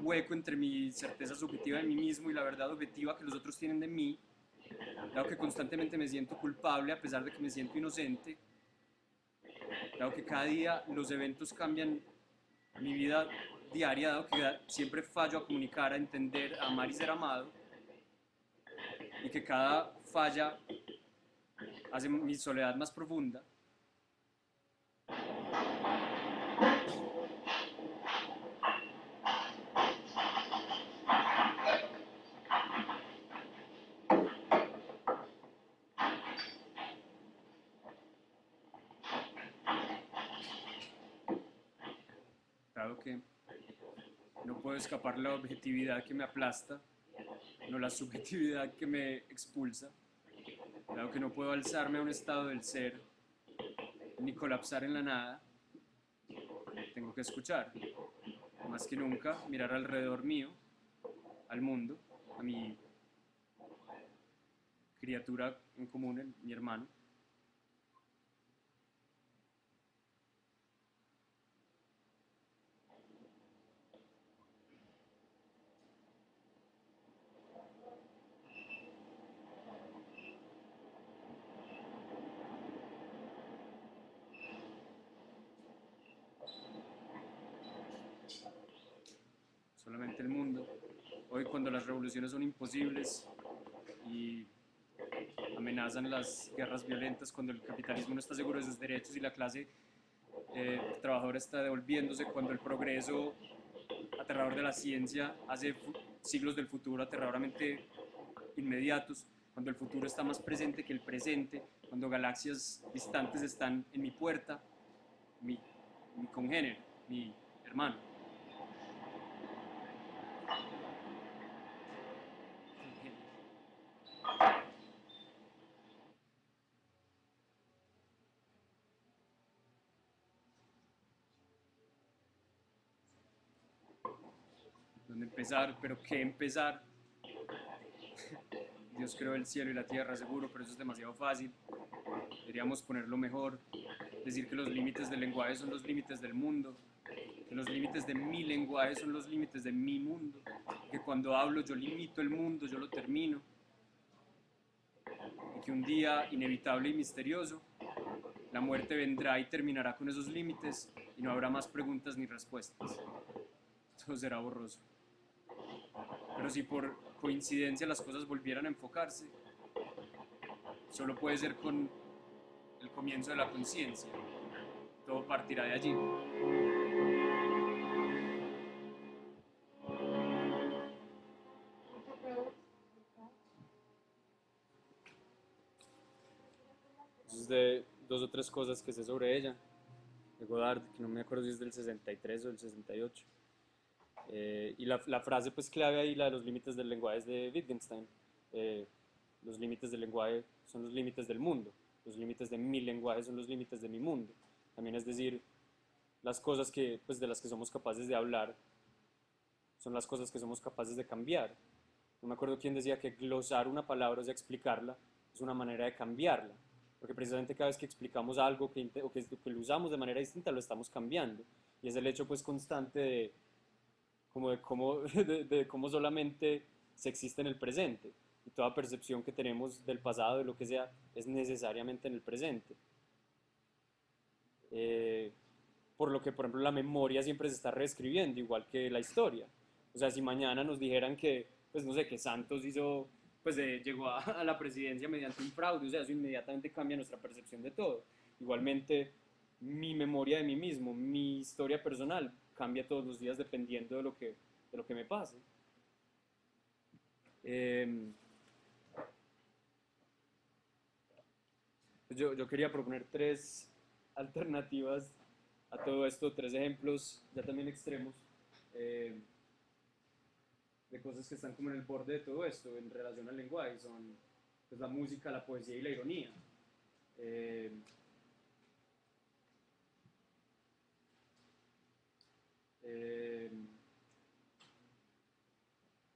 hueco entre mi certeza subjetiva de mí mismo y la verdad objetiva que los otros tienen de mí, dado que constantemente me siento culpable a pesar de que me siento inocente, dado que cada día los eventos cambian mi vida diaria, dado que siempre fallo a comunicar, a entender, a amar y ser amado, y que cada falla hace mi soledad más profunda. Dado que no puedo escapar la objetividad que me aplasta, no la subjetividad que me expulsa, dado que no puedo alzarme a un estado del ser ni colapsar en la nada, tengo que escuchar, más que nunca mirar alrededor mío, al mundo, a mi criatura en común, mi hermano. Solamente el mundo. Hoy, cuando las revoluciones son imposibles y amenazan las guerras violentas, cuando el capitalismo no está seguro de sus derechos y la clase trabajadora está devolviéndose, cuando el progreso aterrador de la ciencia hace siglos del futuro aterradoramente inmediatos, cuando el futuro está más presente que el presente, cuando galaxias distantes están en mi puerta, mi congénero, mi hermano. dónde empezar, pero ¿qué empezar? Dios creó el cielo y la tierra, seguro, pero eso es demasiado fácil. Deberíamos ponerlo mejor, decir que los límites del lenguaje son los límites del mundo, que los límites de mi lenguaje son los límites de mi mundo, que cuando hablo yo limito el mundo, yo lo termino, y que un día inevitable y misterioso, la muerte vendrá y terminará con esos límites y no habrá más preguntas ni respuestas. Todo será borroso. Pero si por coincidencia las cosas volvieran a enfocarse, solo puede ser con el comienzo de la conciencia. Todo partirá de allí. Entonces, de dos o tres cosas que sé sobre ella, de Godard, que no me acuerdo si es del 63 o del 68. Y la frase pues clave ahí, la de los límites del lenguaje, es de Wittgenstein. Los límites del lenguaje son los límites del mundo, los límites de mi lenguaje son los límites de mi mundo. También es decir, las cosas que, pues, de las que somos capaces de hablar son las cosas que somos capaces de cambiar. No me acuerdo quién decía que glosar una palabra, o sea, explicarla, es una manera de cambiarla, porque precisamente cada vez que explicamos algo que lo usamos de manera distinta, lo estamos cambiando. Y es el hecho pues constante de cómo solamente se existe en el presente, y toda percepción que tenemos del pasado, de lo que sea, es necesariamente en el presente. Por lo que, por ejemplo, la memoria siempre se está reescribiendo, igual que la historia. O sea, si mañana nos dijeran que, pues no sé, que Santos llegó a la presidencia mediante un fraude, o sea, eso inmediatamente cambia nuestra percepción de todo. Igualmente, mi memoria de mí mismo, mi historia personal, cambia todos los días dependiendo de lo que me pase. Yo quería proponer tres alternativas a todo esto, tres ejemplos ya también extremos, de cosas que están como en el borde de todo esto en relación al lenguaje. Son pues, la música, la poesía y la ironía.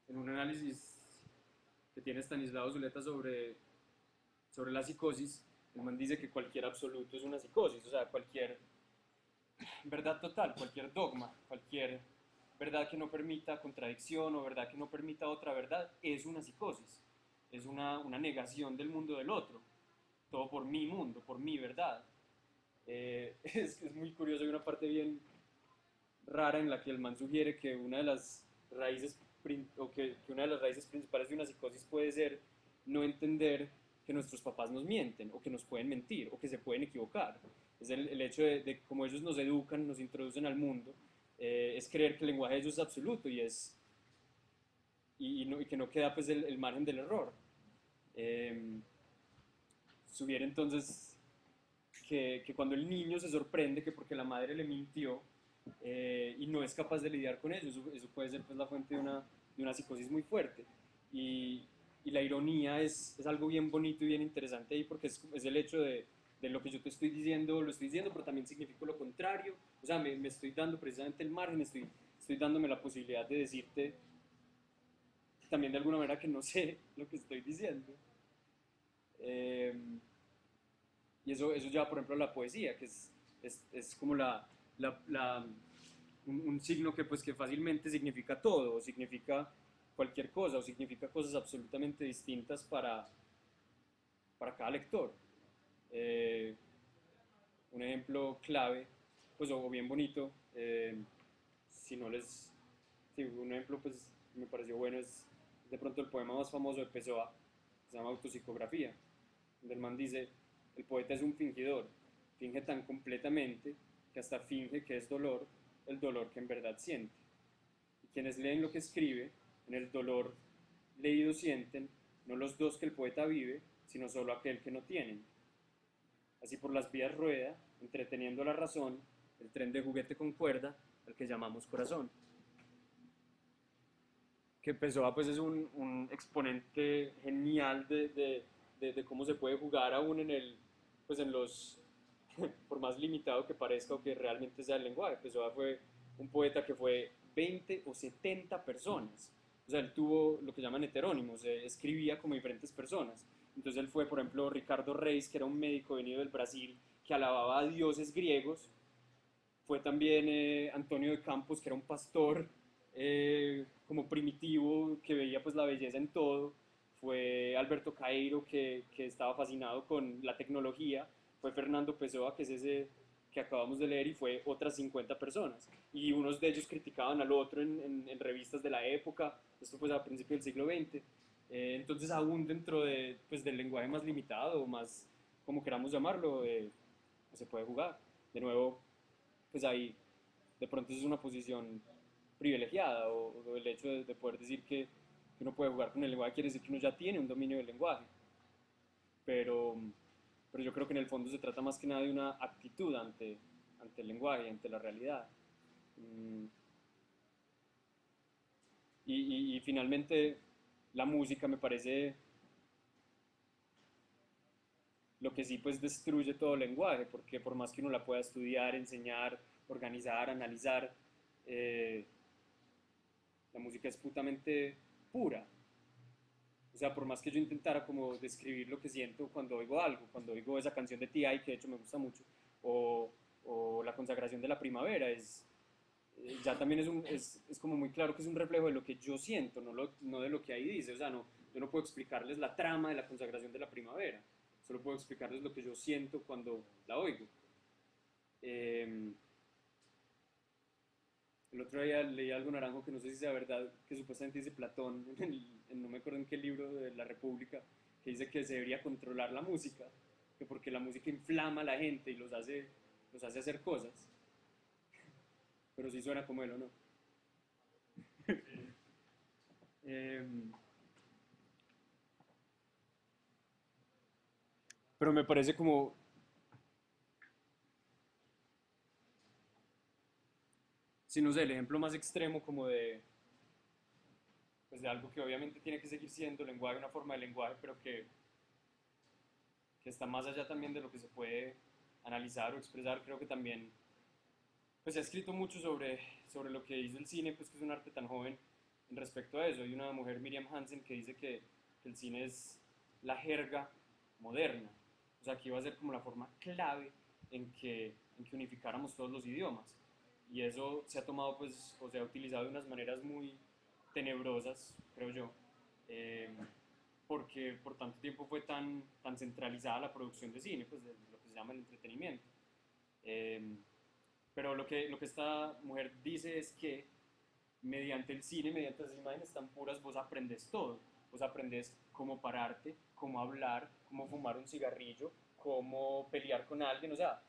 En un análisis que tiene Stanislao Zuleta sobre la psicosis, el man dice que cualquier absoluto es una psicosis, o sea, cualquier verdad total, cualquier dogma, cualquier verdad que no permita contradicción o verdad que no permita otra verdad, es una psicosis, es una negación del mundo del otro, todo por mi mundo, por mi verdad. Es muy curioso, hay una parte bien rara en la que el man sugiere que una de las raíces principales de una psicosis puede ser no entender que nuestros papás nos mienten, o que nos pueden mentir, o que se pueden equivocar. Es el hecho de cómo ellos nos educan, nos introducen al mundo, es creer que el lenguaje de ellos es absoluto y que no queda pues el margen del error. Sugiere entonces que cuando el niño se sorprende que porque la madre le mintió, y no es capaz de lidiar con ello, eso puede ser pues la fuente de una psicosis muy fuerte. Y la ironía es algo bien bonito y bien interesante ahí, porque es el hecho de lo que yo te estoy diciendo, lo estoy diciendo, pero también significa lo contrario. O sea, me estoy dando precisamente el margen, estoy dándome la posibilidad de decirte también de alguna manera que no sé lo que estoy diciendo. Y eso lleva, por ejemplo, a la poesía, que es como un signo que fácilmente significa todo, o significa cualquier cosa, o significa cosas absolutamente distintas para cada lector. Un ejemplo clave, pues, o bien bonito, si no les... Sí, un ejemplo pues me pareció bueno, es de pronto el poema más famoso de Pessoa, se llama Autopsicografía, donde el man dice: el poeta es un fingidor, finge tan completamente que hasta finge que es dolor, el dolor que en verdad siente. Y quienes leen lo que escribe, en el dolor leído sienten, no los dos que el poeta vive, sino solo aquel que no tienen. Así por las vías rueda, entreteniendo la razón, el tren de juguete con cuerda, al que llamamos corazón. Que Pessoa pues es un exponente genial de cómo se puede jugar aún en los, por más limitado que parezca o que realmente sea el lenguaje. Pessoa fue un poeta que fue 20 o 70 personas. O sea, él tuvo lo que llaman heterónimos, escribía como diferentes personas. Entonces él fue, por ejemplo, Ricardo Reis, que era un médico venido del Brasil, que alababa a dioses griegos. Fue también Antonio de Campos, que era un pastor como primitivo, que veía pues la belleza en todo. Fue Alberto Caeiro, que estaba fascinado con la tecnología. Fue Fernando Pessoa, que es ese que acabamos de leer, y fue otras 50 personas. Y unos de ellos criticaban al otro en revistas de la época, esto pues a principios del siglo XX. Entonces aún dentro de, pues, del lenguaje más limitado, o más como queramos llamarlo, se puede jugar. De nuevo, pues ahí de pronto es una posición privilegiada, o el hecho de poder decir que uno puede jugar con el lenguaje quiere decir que uno ya tiene un dominio del lenguaje. Pero, pero yo creo que en el fondo se trata más que nada de una actitud ante el lenguaje, ante la realidad. Y finalmente la música me parece lo que sí pues destruye todo lenguaje, porque por más que uno la pueda estudiar, enseñar, organizar, analizar, la música es putamente pura. O sea, por más que yo intentara como describir lo que siento cuando oigo algo, cuando oigo esa canción de T.I., que de hecho me gusta mucho, o La consagración de la primavera, ya también es como muy claro que es un reflejo de lo que yo siento, no de lo que ahí dice. O sea, yo no puedo explicarles la trama de La consagración de la primavera, solo puedo explicarles lo que yo siento cuando la oigo. El otro día leí algo naranjo que no sé si sea verdad, que supuestamente dice Platón, no me acuerdo en qué libro de la República, que dice que se debería controlar la música, que porque la música inflama a la gente y los hace hacer cosas. Pero sí suena como él, ¿o no? Pero me parece como, si no sé, el ejemplo más extremo como pues de algo que obviamente tiene que seguir siendo lenguaje, una forma de lenguaje, pero que está más allá también de lo que se puede analizar o expresar. Creo que también pues se ha escrito mucho sobre lo que dice el cine, pues que es un arte tan joven en respecto a eso. Hay una mujer, Miriam Hansen, que dice que el cine es la jerga moderna, o sea, que iba a ser como la forma clave en que unificáramos todos los idiomas. Y eso se ha tomado, pues, o se ha utilizado de unas maneras muy tenebrosas, creo yo, porque por tanto tiempo fue tan centralizada la producción de cine, pues de lo que se llama el entretenimiento. Pero lo que esta mujer dice es que mediante el cine, mediante las imágenes tan puras, vos aprendes todo. Vos aprendes cómo pararte, cómo hablar, cómo fumar un cigarrillo, cómo pelear con alguien. O sea,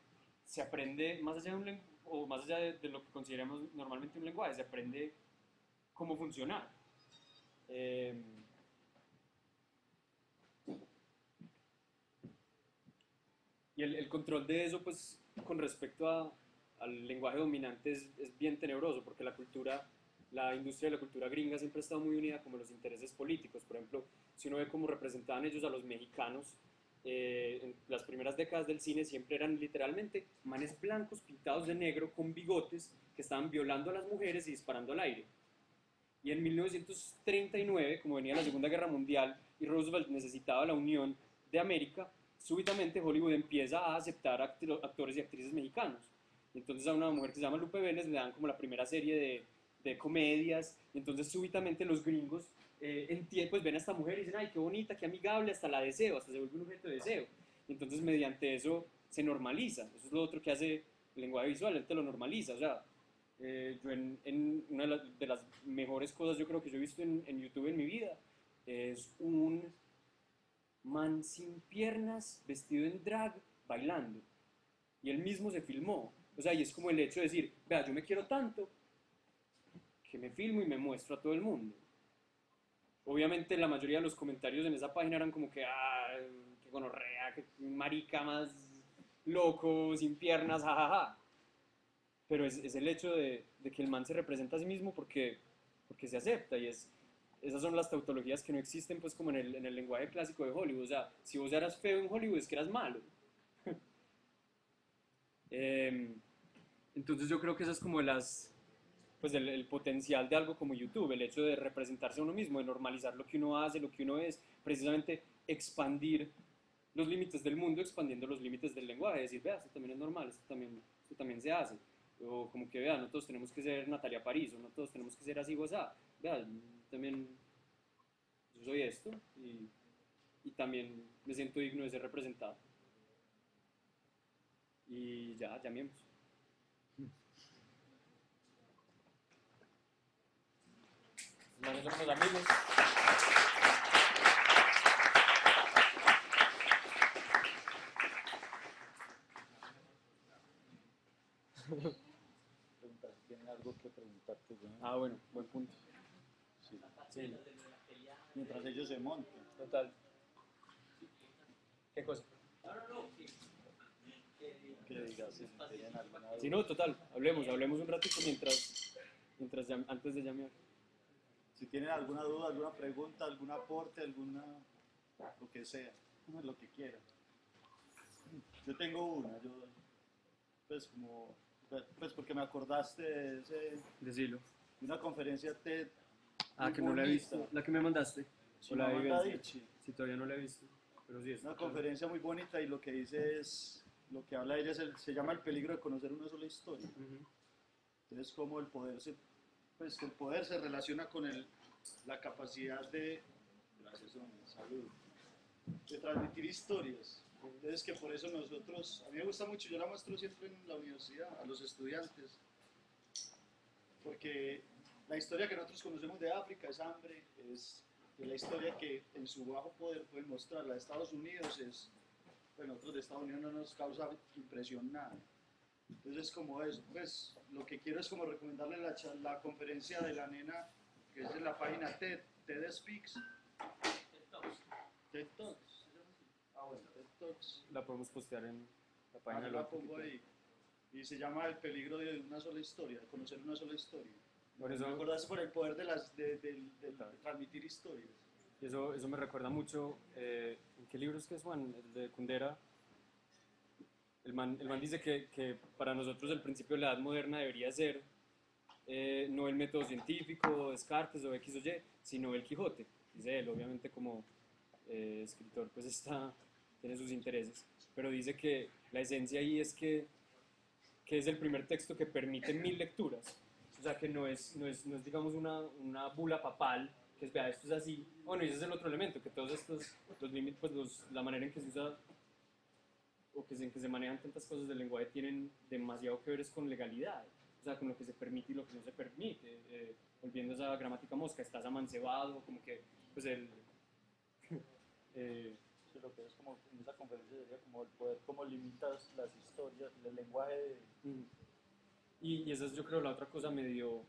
se aprende más allá o más allá de lo que consideramos normalmente un lenguaje, se aprende cómo funcionar. Y el control de eso, pues, con respecto al lenguaje dominante es bien tenebroso, porque la industria de la cultura gringa siempre ha estado muy unida como los intereses políticos. Por ejemplo, si uno ve cómo representaban ellos a los mexicanos, en las primeras décadas del cine siempre eran literalmente manes blancos pintados de negro con bigotes que estaban violando a las mujeres y disparando al aire. Y en 1939, como venía la Segunda Guerra Mundial y Roosevelt necesitaba la unión de América, súbitamente Hollywood empieza a aceptar actores y actrices mexicanos. Entonces a una mujer que se llama Lupe Vélez le dan como la primera serie de comedias, y entonces súbitamente los gringos pues ven a esta mujer y dicen, ay, qué bonita, qué amigable, hasta la deseo, hasta se vuelve un objeto de deseo. Y entonces mediante eso se normaliza. Eso es lo otro que hace el lenguaje visual, él te lo normaliza. O sea, yo en una de las mejores cosas yo creo que yo he visto en YouTube en mi vida es un man sin piernas, vestido en drag, bailando. Y él mismo se filmó. O sea, y es como el hecho de decir, vea, yo me quiero tanto que me filmo y me muestro a todo el mundo. Obviamente la mayoría de los comentarios en esa página eran como que, qué gonorrea, qué marica más loco, sin piernas, jajaja. Pero es el hecho de que el man se representa a sí mismo porque se acepta, y esas son las tautologías que no existen pues como en el lenguaje clásico de Hollywood. O sea, si vos eras feo en Hollywood es que eras malo. Entonces yo creo que esa es como pues el potencial de algo como YouTube, el hecho de representarse a uno mismo, de normalizar lo que uno hace, lo que uno es, precisamente expandir los límites del mundo, expandiendo los límites del lenguaje, decir, vea, esto también es normal, esto también se hace, o como que, vea, no todos tenemos que ser Natalia París, o no todos tenemos que ser así, gozá, vea, también yo soy esto, y también me siento digno de ser representado. Y ya, llamemos. Manes son unos amigos. Preguntar si tienen algo que preguntarte. ¿No? Ah, bueno, buen punto. Sí. Sí, Mientras ellos se montan. total. ¿Qué cosa? Que digas si tienen alguna duda. Sí, no, total. Hablemos un ratito antes de llamar. Si tienen alguna duda, alguna pregunta, algún aporte, lo que sea, lo que quieran. Yo tengo una, pues porque me acordaste de Decilo. una conferencia TED. Ah, muy que no la he bonita. visto. La que me mandaste. O la de Chimamanda Vivencia. Adichie. Sí, todavía no la he visto. Pero sí, Es una conferencia muy bonita y lo que dice es, lo que habla ella se llama el peligro de conocer una sola historia. Entonces, como el poder que el poder se relaciona con la capacidad gracias hombre, salud, de transmitir historias. Entonces, que por eso nosotros, a mí me gusta mucho, yo la muestro siempre en la universidad, a los estudiantes, porque la historia que nosotros conocemos de África es hambre, es la historia que en su bajo poder pueden mostrar. La de Estados Unidos bueno, nosotros de Estados Unidos no nos causa impresión nada. Entonces, como eso, pues lo que quiero es como recomendarle la conferencia de la nena, que es en la página TED Speaks. TED Talks. Ah, bueno, TED Talks. La podemos postear en la página de La pongo ahí. Y se llama El peligro de una sola historia, de conocer una sola historia. Por eso, Me acordaste por el poder de transmitir historias. eso me recuerda mucho. ¿En qué libro es que es, Juan? El de Kundera. El man dice que para nosotros el principio de la edad moderna debería ser no el método científico, Descartes o X o Y, sino el Quijote. Dice él, obviamente como escritor pues tiene sus intereses, pero dice que la esencia ahí es que es el primer texto que permite 1000 lecturas. O sea, que no es digamos una bula papal, que es, vea, esto es así. Bueno, y ese es el otro elemento, que todos estos, los límites, pues la manera en que se usa o en que se manejan tantas cosas del lenguaje tienen demasiado que ver es con legalidad. O sea, con lo que se permite y lo que no se permite. Volviendo a esa gramática mosca, estás amancebado, como que, pues Sí, lo que es como en esa conferencia sería como el poder, cómo limitas las historias, el lenguaje de... Y esa es, yo creo, la otra cosa medio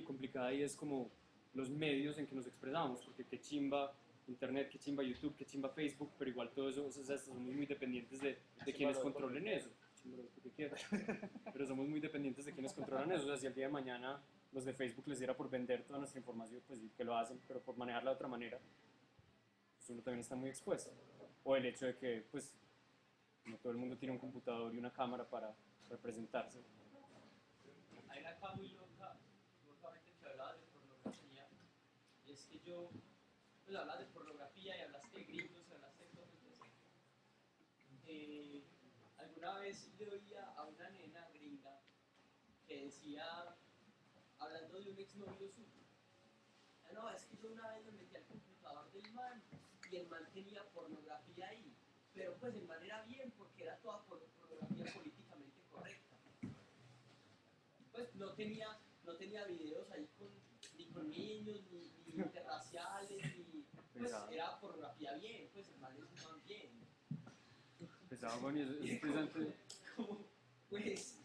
complicada y es como los medios en que nos expresamos, porque qué chimba Internet, qué chimba YouTube, qué chimba Facebook, pero igual todo eso, o sea, somos muy dependientes de quienes controlen eso. Chimba lo que quieras. Pero somos muy dependientes de quienes controlan eso. O sea, si el día de mañana los de Facebook les diera por vender toda nuestra información, pues sí, que lo hacen, pero por manejarla de otra manera, pues uno también está muy expuesto. O el hecho de que, pues, no todo el mundo tiene un computador y una cámara para representarse. Hay una acá muy loca, locamente que hablaba de pornografía, y es que yo, pues hablas de pornografía y hablaste de gringos y hablaste de cosas así. Alguna vez le oía a una nena gringa que decía, hablando de un exnovio suyo, no, es que yo una vez me metí al computador del man y el man tenía pornografía ahí, pero pues el man era bien porque era toda pornografía políticamente correcta. Pues no tenía videos ahí ni con niños, ni interraciales, pues era pornografía bien, pues el man es un man bien. Pesado, bueno, es interesante. Pues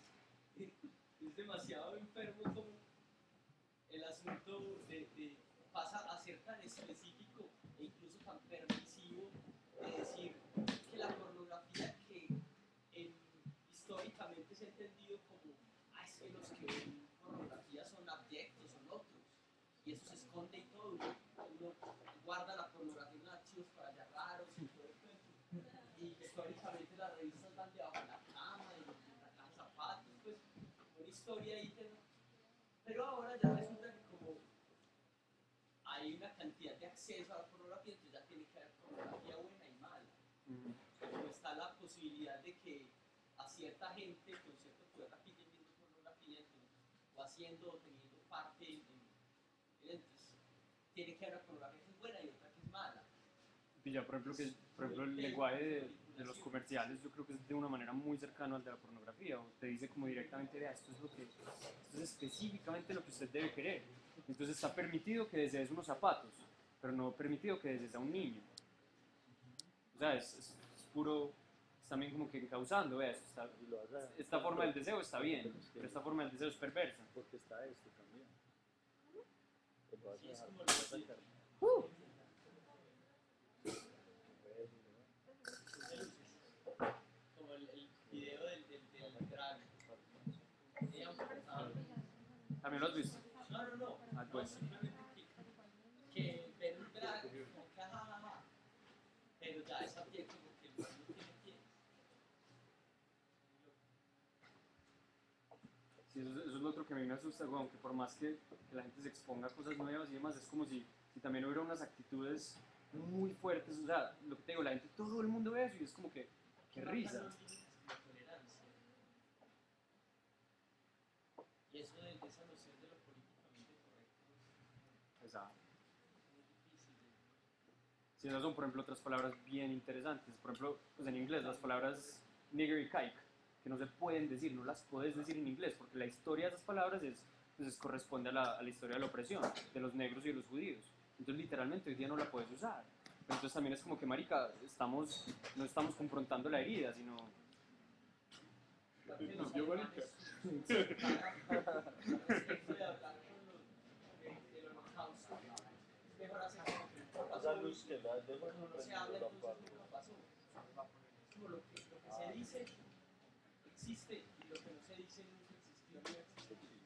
es demasiado enfermo como el asunto pasa a ser tan específico e incluso tan permisivo de decir que la pornografía que históricamente se ha entendido como es que los que ven pornografía son abyectos, son otros, y eso se esconde y todo, uno guarda la pornografía en archivos para allá raros y todo eso, y históricamente las revistas van debajo de la cama y en la caja de zapatos, pues una historia ahí que Pero ahora ya resulta que como hay una cantidad de acceso a la pornografía, entonces ya tiene que haber pornografía buena y mala. Como está la posibilidad de que a cierta gente con cierto poder la pillen viendo pornografía, entonces, o haciendo o teniendo parte entonces tiene que haber una pornografía que es buena y otra que es mala. Y ya, por ejemplo, el lenguaje de los comerciales yo creo que es de una manera muy cercana al de la pornografía, o te dice como directamente, vea, esto es específicamente lo que usted debe querer. Entonces está permitido que desees unos zapatos, pero no permitido que desees a un niño. O sea, es puro, es también como que encauzando, vea, esta forma del deseo está bien, pero esta forma del deseo es perversa. Porque está esto también. Sí, es como lo que como el video del drag. ¿También lo has visto? No. Ah, pues. Simplemente que ver un drag como que jajaja, pero ya es abierto porque el drag no tiene pies. Sí, eso es lo otro que a mí me asusta, weón, que por más que la gente se exponga a cosas nuevas y demás, es como si también hubiera unas actitudes muy fuertes, o sea, lo que te digo, la gente, todo el mundo ve eso y es como que, qué risa. La tolerancia. Y eso de esa noción de lo políticamente correcto Exacto. es muy difícil. Sí, esas son, por ejemplo, otras palabras bien interesantes. Por ejemplo, pues en inglés, las palabras nigger y kike, que no se pueden decir, no las puedes decir en inglés, porque la historia de esas palabras pues, corresponde a la historia de la opresión de los negros y de los judíos. Entonces, literalmente, hoy día no la puedes usar. Pero entonces también es como que, marica, no estamos confrontando la herida, sino... Yo, marica. Respecto de hablar con los del holocausto, es mejor hacer como que nunca pasó. Esa luz que la dejo Cuando no se habla, entonces nunca pasó. Es como lo que se dice existe y lo que no se dice nunca existió ni va a existir.